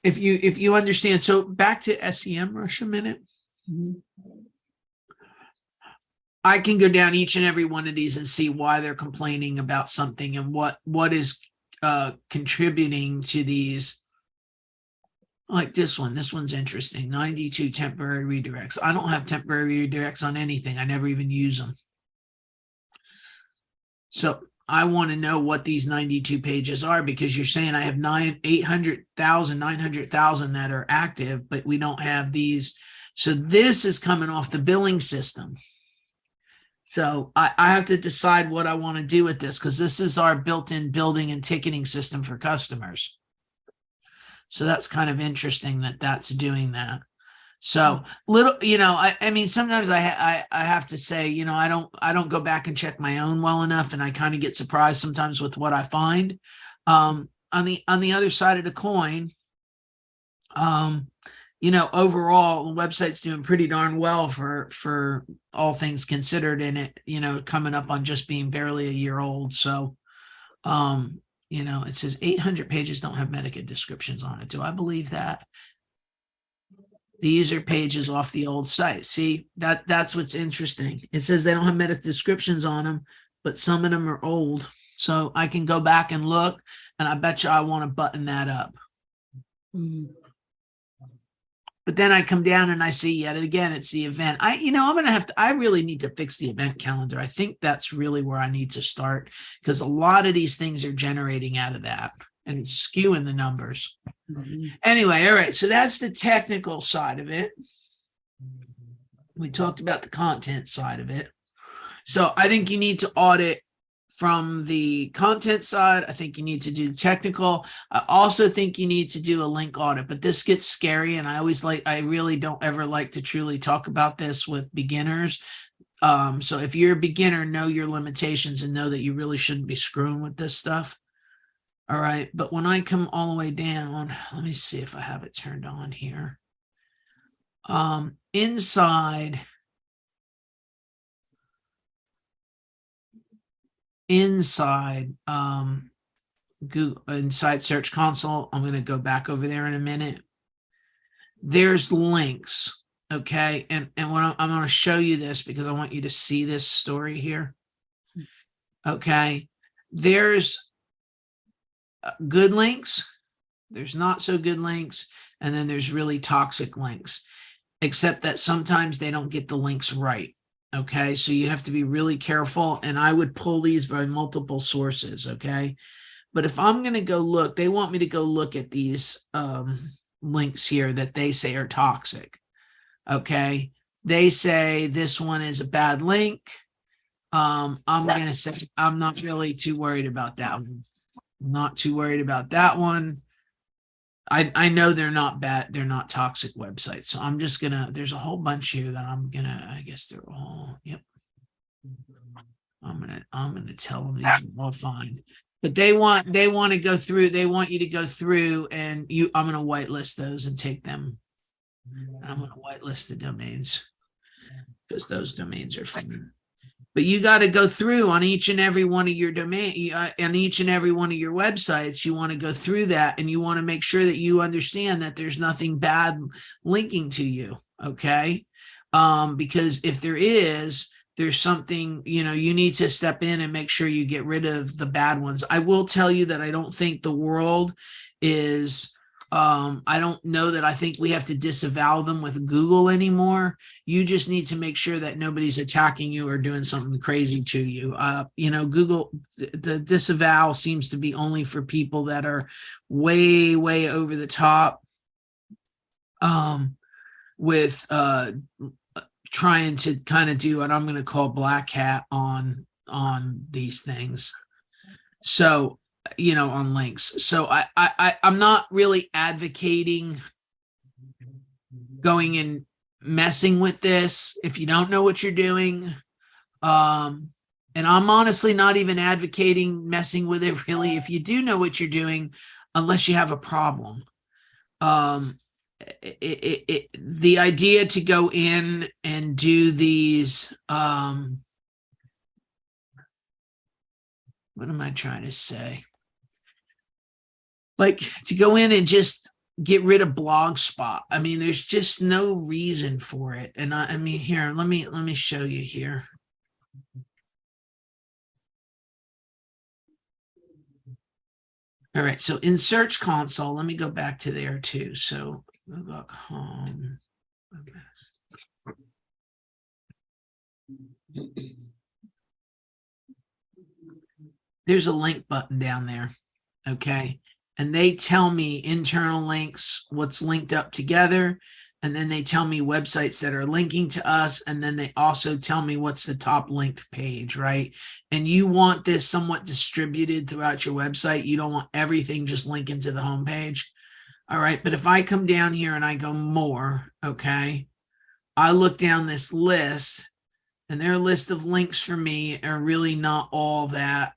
If you understand. So back to SEM Rush a minute. Mhm. I can go down each and every one of these and see why they're complaining about something and what is contributing to these. Like this one. This one's interesting. 92 temporary redirects. I don't have temporary redirects on anything. I never even use them. So I want to know what these 92 pages are, because you're saying I have 800,000, 900,000 that are active, but we don't have these. So this is coming off the billing system. So I have to decide what I want to do with this, because this is our built-in building and ticketing system for customers. So that's kind of interesting that that's doing that. So little, I mean, sometimes I have to say, I don't go back and check my own well enough, and I kind of get surprised sometimes with what I find. On the other side of the coin, overall the website's doing pretty darn well for all things considered, in it, coming up on just being barely a year old. So, it says 800 pages don't have Medicaid descriptions on it. Do I believe that? These are pages off the old site. See, that's what's interesting. It says they don't have medical descriptions on them, but some of them are old. So I can go back and look, and I bet you I want to button that up. Mhm. But then I come down and I see yet again, it's the event. I really need to fix the event calendar. I think that's really where I need to start, because a lot of these things are generating out of that, and it's skewing the numbers. Mhm. Anyway, all right. So that's the technical side of it. We talked about the content side of it. So I think you need to audit from the content side. I think you need to do technical. I also think you need to do a link audit, but this gets scary. And I really don't ever like to truly talk about this with beginners. So if you're a beginner, know your limitations and know that you really shouldn't be screwing with this stuff. All right. But when I come all the way down, let me see if I have it turned on here. Inside Google, inside Search Console, I'm going to go back over there in a minute. There's links. Okay. And what I'm going to show you this, because I want you to see this story here. Okay. There's good links. There's not so good links. And then there's really toxic links, except that sometimes they don't get the links right. Okay. So you have to be really careful. And I would pull these by multiple sources. Okay. But if I'm going to go look, they want me to go look at these links here that they say are toxic. Okay. They say this one is a bad link. I'm going to say I'm not really too worried about that one. I'm not too worried about that one. I know they're not bad. They're not toxic websites. So I'm just going to, there's a whole bunch here that I guess they're all, yep. I'm going to tell them these are all fine. But they want to go through, they want you to go through, and I'm going to whitelist those and take them. And I'm going to whitelist the domains, because those domains are fine. But you got to go through on each and every one of your domain, on each and every one of your websites. You want to go through that, and you want to make sure that you understand that there's nothing bad linking to you. Okay. Because if there's something, you need to step in and make sure you get rid of the bad ones. I will tell you that I don't think the world is, I don't know that I think we have to disavow them with Google anymore. You just need to make sure that nobody's attacking you or doing something crazy to you. Google, the disavow seems to be only for people that are way, way over the top with trying to kind of do what I'm going to call black hat on these things. So, on links. So I'm not really advocating going and messing with this if you don't know what you're doing. And I'm honestly not even advocating messing with it really if you do know what you're doing, unless you have a problem. The idea to go in and do these, what am I trying to say? Like to go in and just get rid of Blogspot. I mean, there's just no reason for it. And I mean, here, let me show you here. All right, so in Search Console, let me go back to there too. So look home. There's a link button down there. Okay. And they tell me internal links, what's linked up together. And then they tell me websites that are linking to us. And then they also tell me what's the top linked page, right? And you want this somewhat distributed throughout your website. You don't want everything just linking to the homepage. All right. But if I come down here and I go more, okay, I look down this list and their list of links for me are really not all that,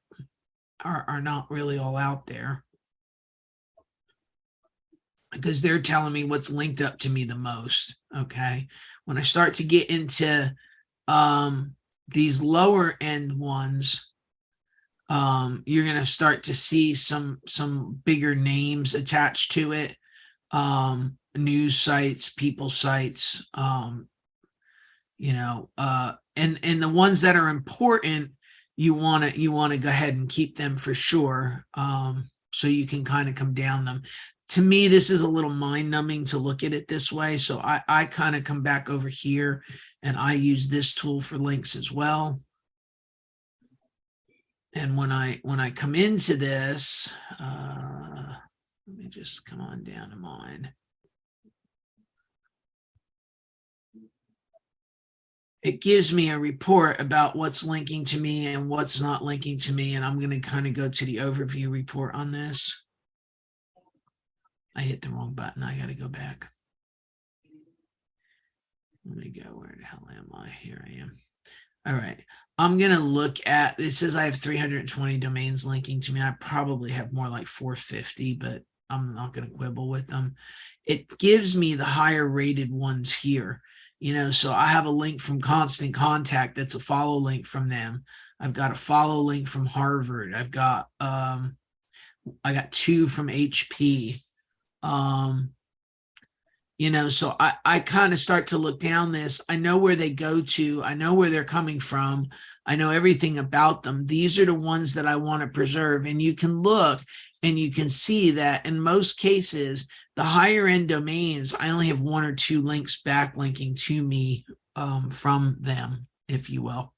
are not really all out there. Because they're telling me what's linked up to me the most. Okay. When I start to get into these lower end ones, you're going to start to see some bigger names attached to it. News sites, people sites, you know, and the ones that are important, you want to go ahead and keep them for sure. So you can kind of come down them. To me, this is a little mind numbing to look at it this way. So I kind of come back over here and I use this tool for links as well. And when I come into this, let me just come on down to mine. It gives me a report about what's linking to me and what's not linking to me. And I'm going to kind of go to the overview report on this. I hit the wrong button. I got to go back. Let me go. Where the hell am I? Here I am. All right. I'm going to look at, it says I have 320 domains linking to me. I probably have more like 450, but I'm not going to quibble with them. It gives me the higher rated ones here. You know, so I have a link from Constant Contact. That's a follow link from them. I've got a follow link from Harvard. I've got, I got 2 from HP. You know, so I kind of start to look down this. I know where they go to. I know where they're coming from. I know everything about them. These are the ones that I want to preserve. And you can look and you can see that in most cases, the higher end domains, I only have 1 or 2 links backlinking to me from them, if you will.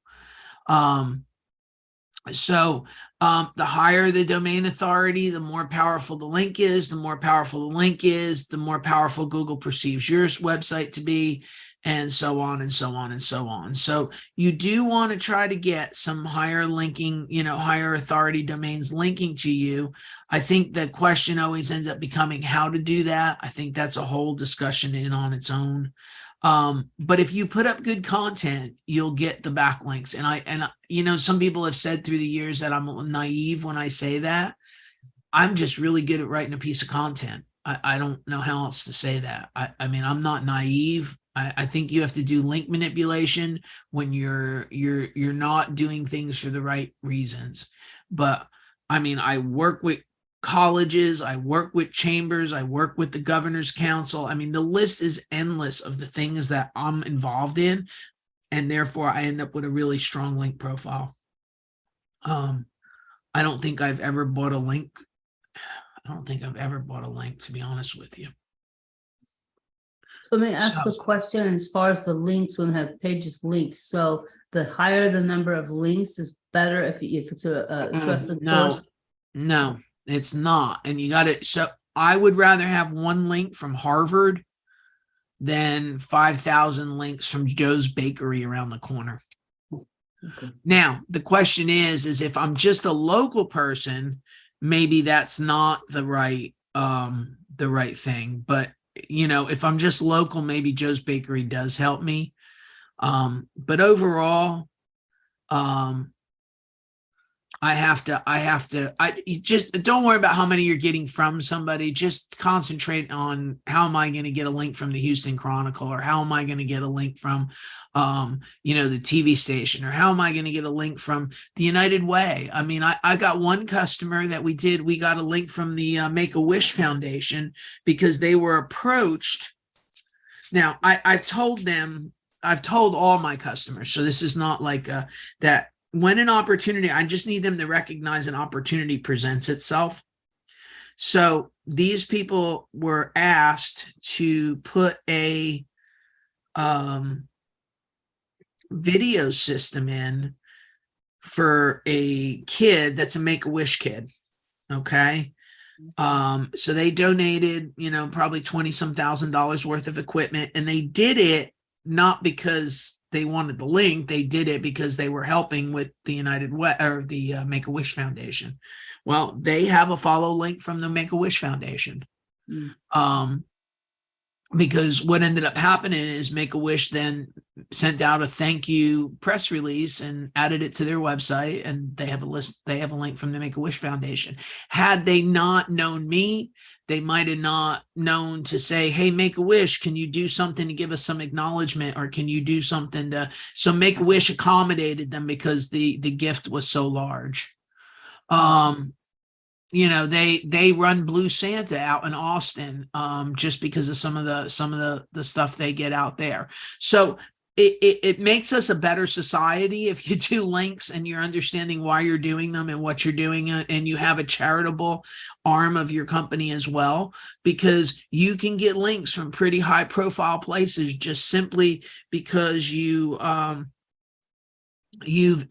So the higher the domain authority, the more powerful the link is. The more powerful the link is, the more powerful Google perceives your website to be, and so on and so on and so on. So you do want to try to get some higher linking, you know, higher authority domains linking to you. I think the question always ends up becoming how to do that. I think that's a whole discussion in on its own. But if you put up good content, you'll get the backlinks. And you know, some people have said through the years that I'm naive when I say that. I'm just really good at writing a piece of content. I don't know how else to say that. I mean, I'm not naive. I think you have to do link manipulation when you're not doing things for the right reasons. But I mean, I work with colleges, I work with chambers, I work with the governor's council. I mean, the list is endless of the things that I'm involved in, and therefore I end up with a really strong link profile. I don't think I've ever bought a link. I don't think I've ever bought a link, to be honest with you. So let me ask the question as far as the links when have pages linked. So the higher the number of links is better if it's a trusted source. No, it's not. And you got it. So I would rather have 1 link from Harvard than 5,000 links from Joe's Bakery around the corner. Okay. Now, the question is if I'm just a local person, maybe that's not the right thing. But if I'm just local, maybe Joe's Bakery does help me. But overall, you just don't worry about how many you're getting from somebody. Just concentrate on how am I going to get a link from the Houston Chronicle, or how am I going to get a link from, the TV station, or how am I going to get a link from the United Way? I mean, I got one customer that we got a link from the Make-A-Wish Foundation because they were approached. Now, I've told all my customers, so this is not like that. When an opportunity, I just need them to recognize an opportunity presents itself. So these people were asked to put a video system in for a kid that's a Make-A-Wish kid. Okay. So they donated, probably $20-some thousand worth of equipment, and they did it not because they wanted the link. They did it because they were helping with the United Way, or the Make-A-Wish Foundation. Well, they have a follow link from the Make-A-Wish Foundation. Because what ended up happening is Make-A-Wish then sent out a thank you press release and added it to their website, and they have a link from the Make-A-Wish Foundation. Had they not known me, they might have not known to say, hey, Make-A-Wish, can you do something to give us some acknowledgement, or can you do something so Make-A-Wish accommodated them because the gift was so large. They run Blue Santa out in Austin, just because of some of the stuff they get out there. So it makes us a better society if you do links and you're understanding why you're doing them and what you're doing, and you have a charitable arm of your company as well, because you can get links from pretty high profile places just simply because you've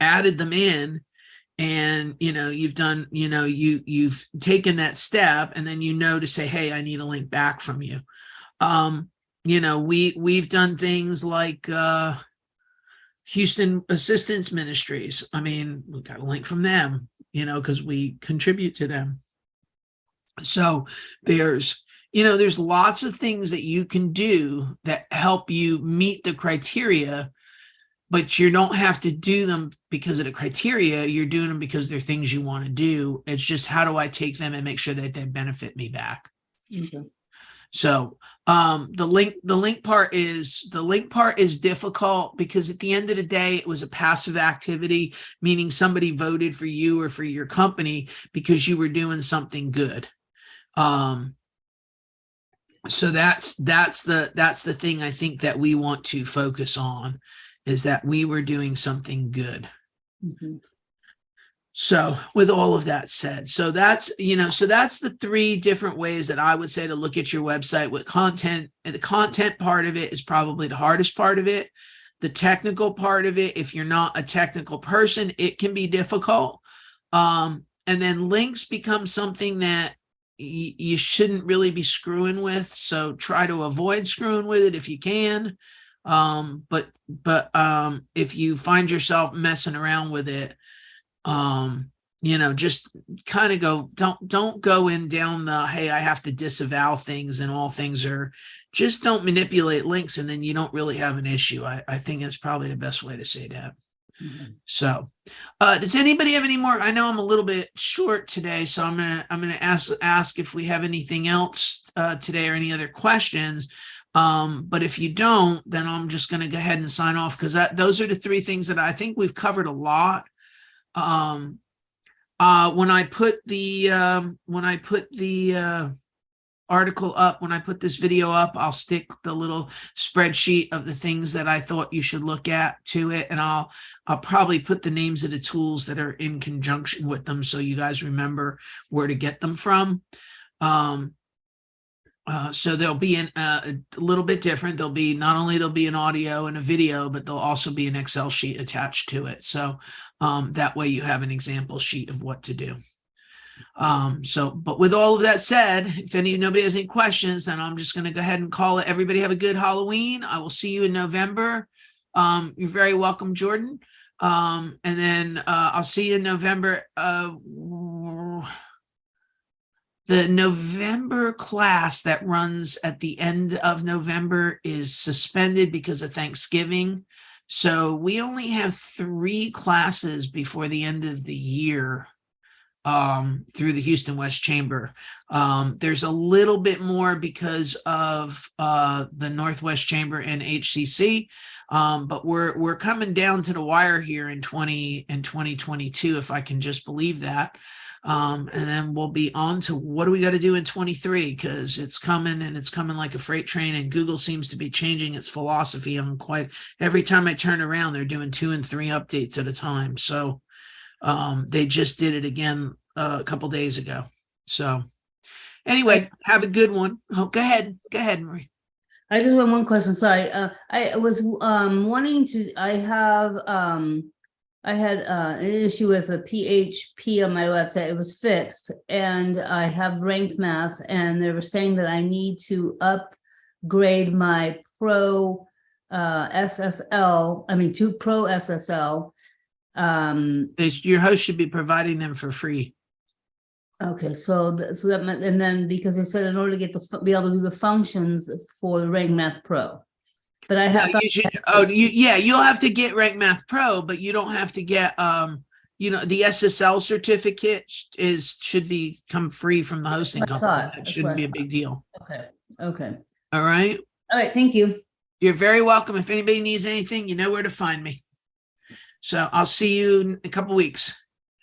added them in. And you've done, you've taken that step, and then to say, hey, I need a link back from you. We've done things like Houston Assistance Ministries. I mean, we got a link from them, because we contribute to them. So there's lots of things that you can do that help you meet the criteria. But you don't have to do them because of the criteria. You're doing them because they're things you want to do. It's just, how do I take them and make sure that they benefit me back? Okay. So the link part is difficult, because at the end of the day, it was a passive activity, meaning somebody voted for you or for your company because you were doing something good. So that's the thing I think that we want to focus on, is that we were doing something good. Mm-hmm. So with all of that said, so that's the three different ways that I would say to look at your website with content. And the content part of it is probably the hardest part of it. The technical part of it, if you're not a technical person, it can be difficult. And then links become something that you shouldn't really be screwing with. So try to avoid screwing with it if you can. But if you find yourself messing around with it, just kind of don't go in down the, hey, I have to disavow things and all things are, just don't manipulate links, and then you don't really have an issue. I think that's probably the best way to say that. Mm-hmm. So, does anybody have any more? I know I'm a little bit short today, so I'm gonna ask if we have anything else today or any other questions. But if you don't, then I'm just going to go ahead and sign off, because those are the three things that I think we've covered a lot. When I put the article up, when I put this video up, I'll stick the little spreadsheet of the things that I thought you should look at to it, and I'll probably put the names of the tools that are in conjunction with them, so you guys remember where to get them from. So they'll be a little bit different. There'll be an audio and a video, but there'll also be an Excel sheet attached to it. So that way you have an example sheet of what to do. But with all of that said, if nobody has any questions, then I'm just going to go ahead and call it. Everybody have a good Halloween. I will see you in November. You're very welcome, Jordan. And then I'll see you in November. The November class that runs at the end of November is suspended because of Thanksgiving. So we only have 3 classes before the end of the year through the Houston West Chamber. There's a little bit more because of the Northwest Chamber and HCC. But we're coming down to the wire here in 2022, if I can just believe that. And then we'll be on to what do we got to do in 23, because it's coming, and it's coming like a freight train, and Google seems to be changing its philosophy. Every time I turn around, they're doing 2 and 3 updates at a time. So they just did it again a couple days ago. So anyway, have a good one. Oh, go ahead, Marie. I just want one question. Sorry. I was wanting to, I had an issue with a PHP on my website. It was fixed, and I have ranked math, and they were saying that I need to upgrade my Pro SSL, to Pro SSL. Your host should be providing them for free. Okay, so that meant, and then because they said in order to get be able to do the functions for the Rank Math Pro, but I have. You'll have to get Rank Math Pro, but you don't have to get the SSL certificate should come free from the hosting company. That shouldn't be a big deal. Okay. All right. Thank you. You're very welcome. If anybody needs anything, you know where to find me. So I'll see you in a couple weeks.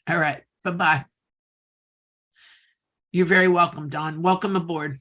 All right. Bye-bye. You're very welcome, Don. Welcome aboard.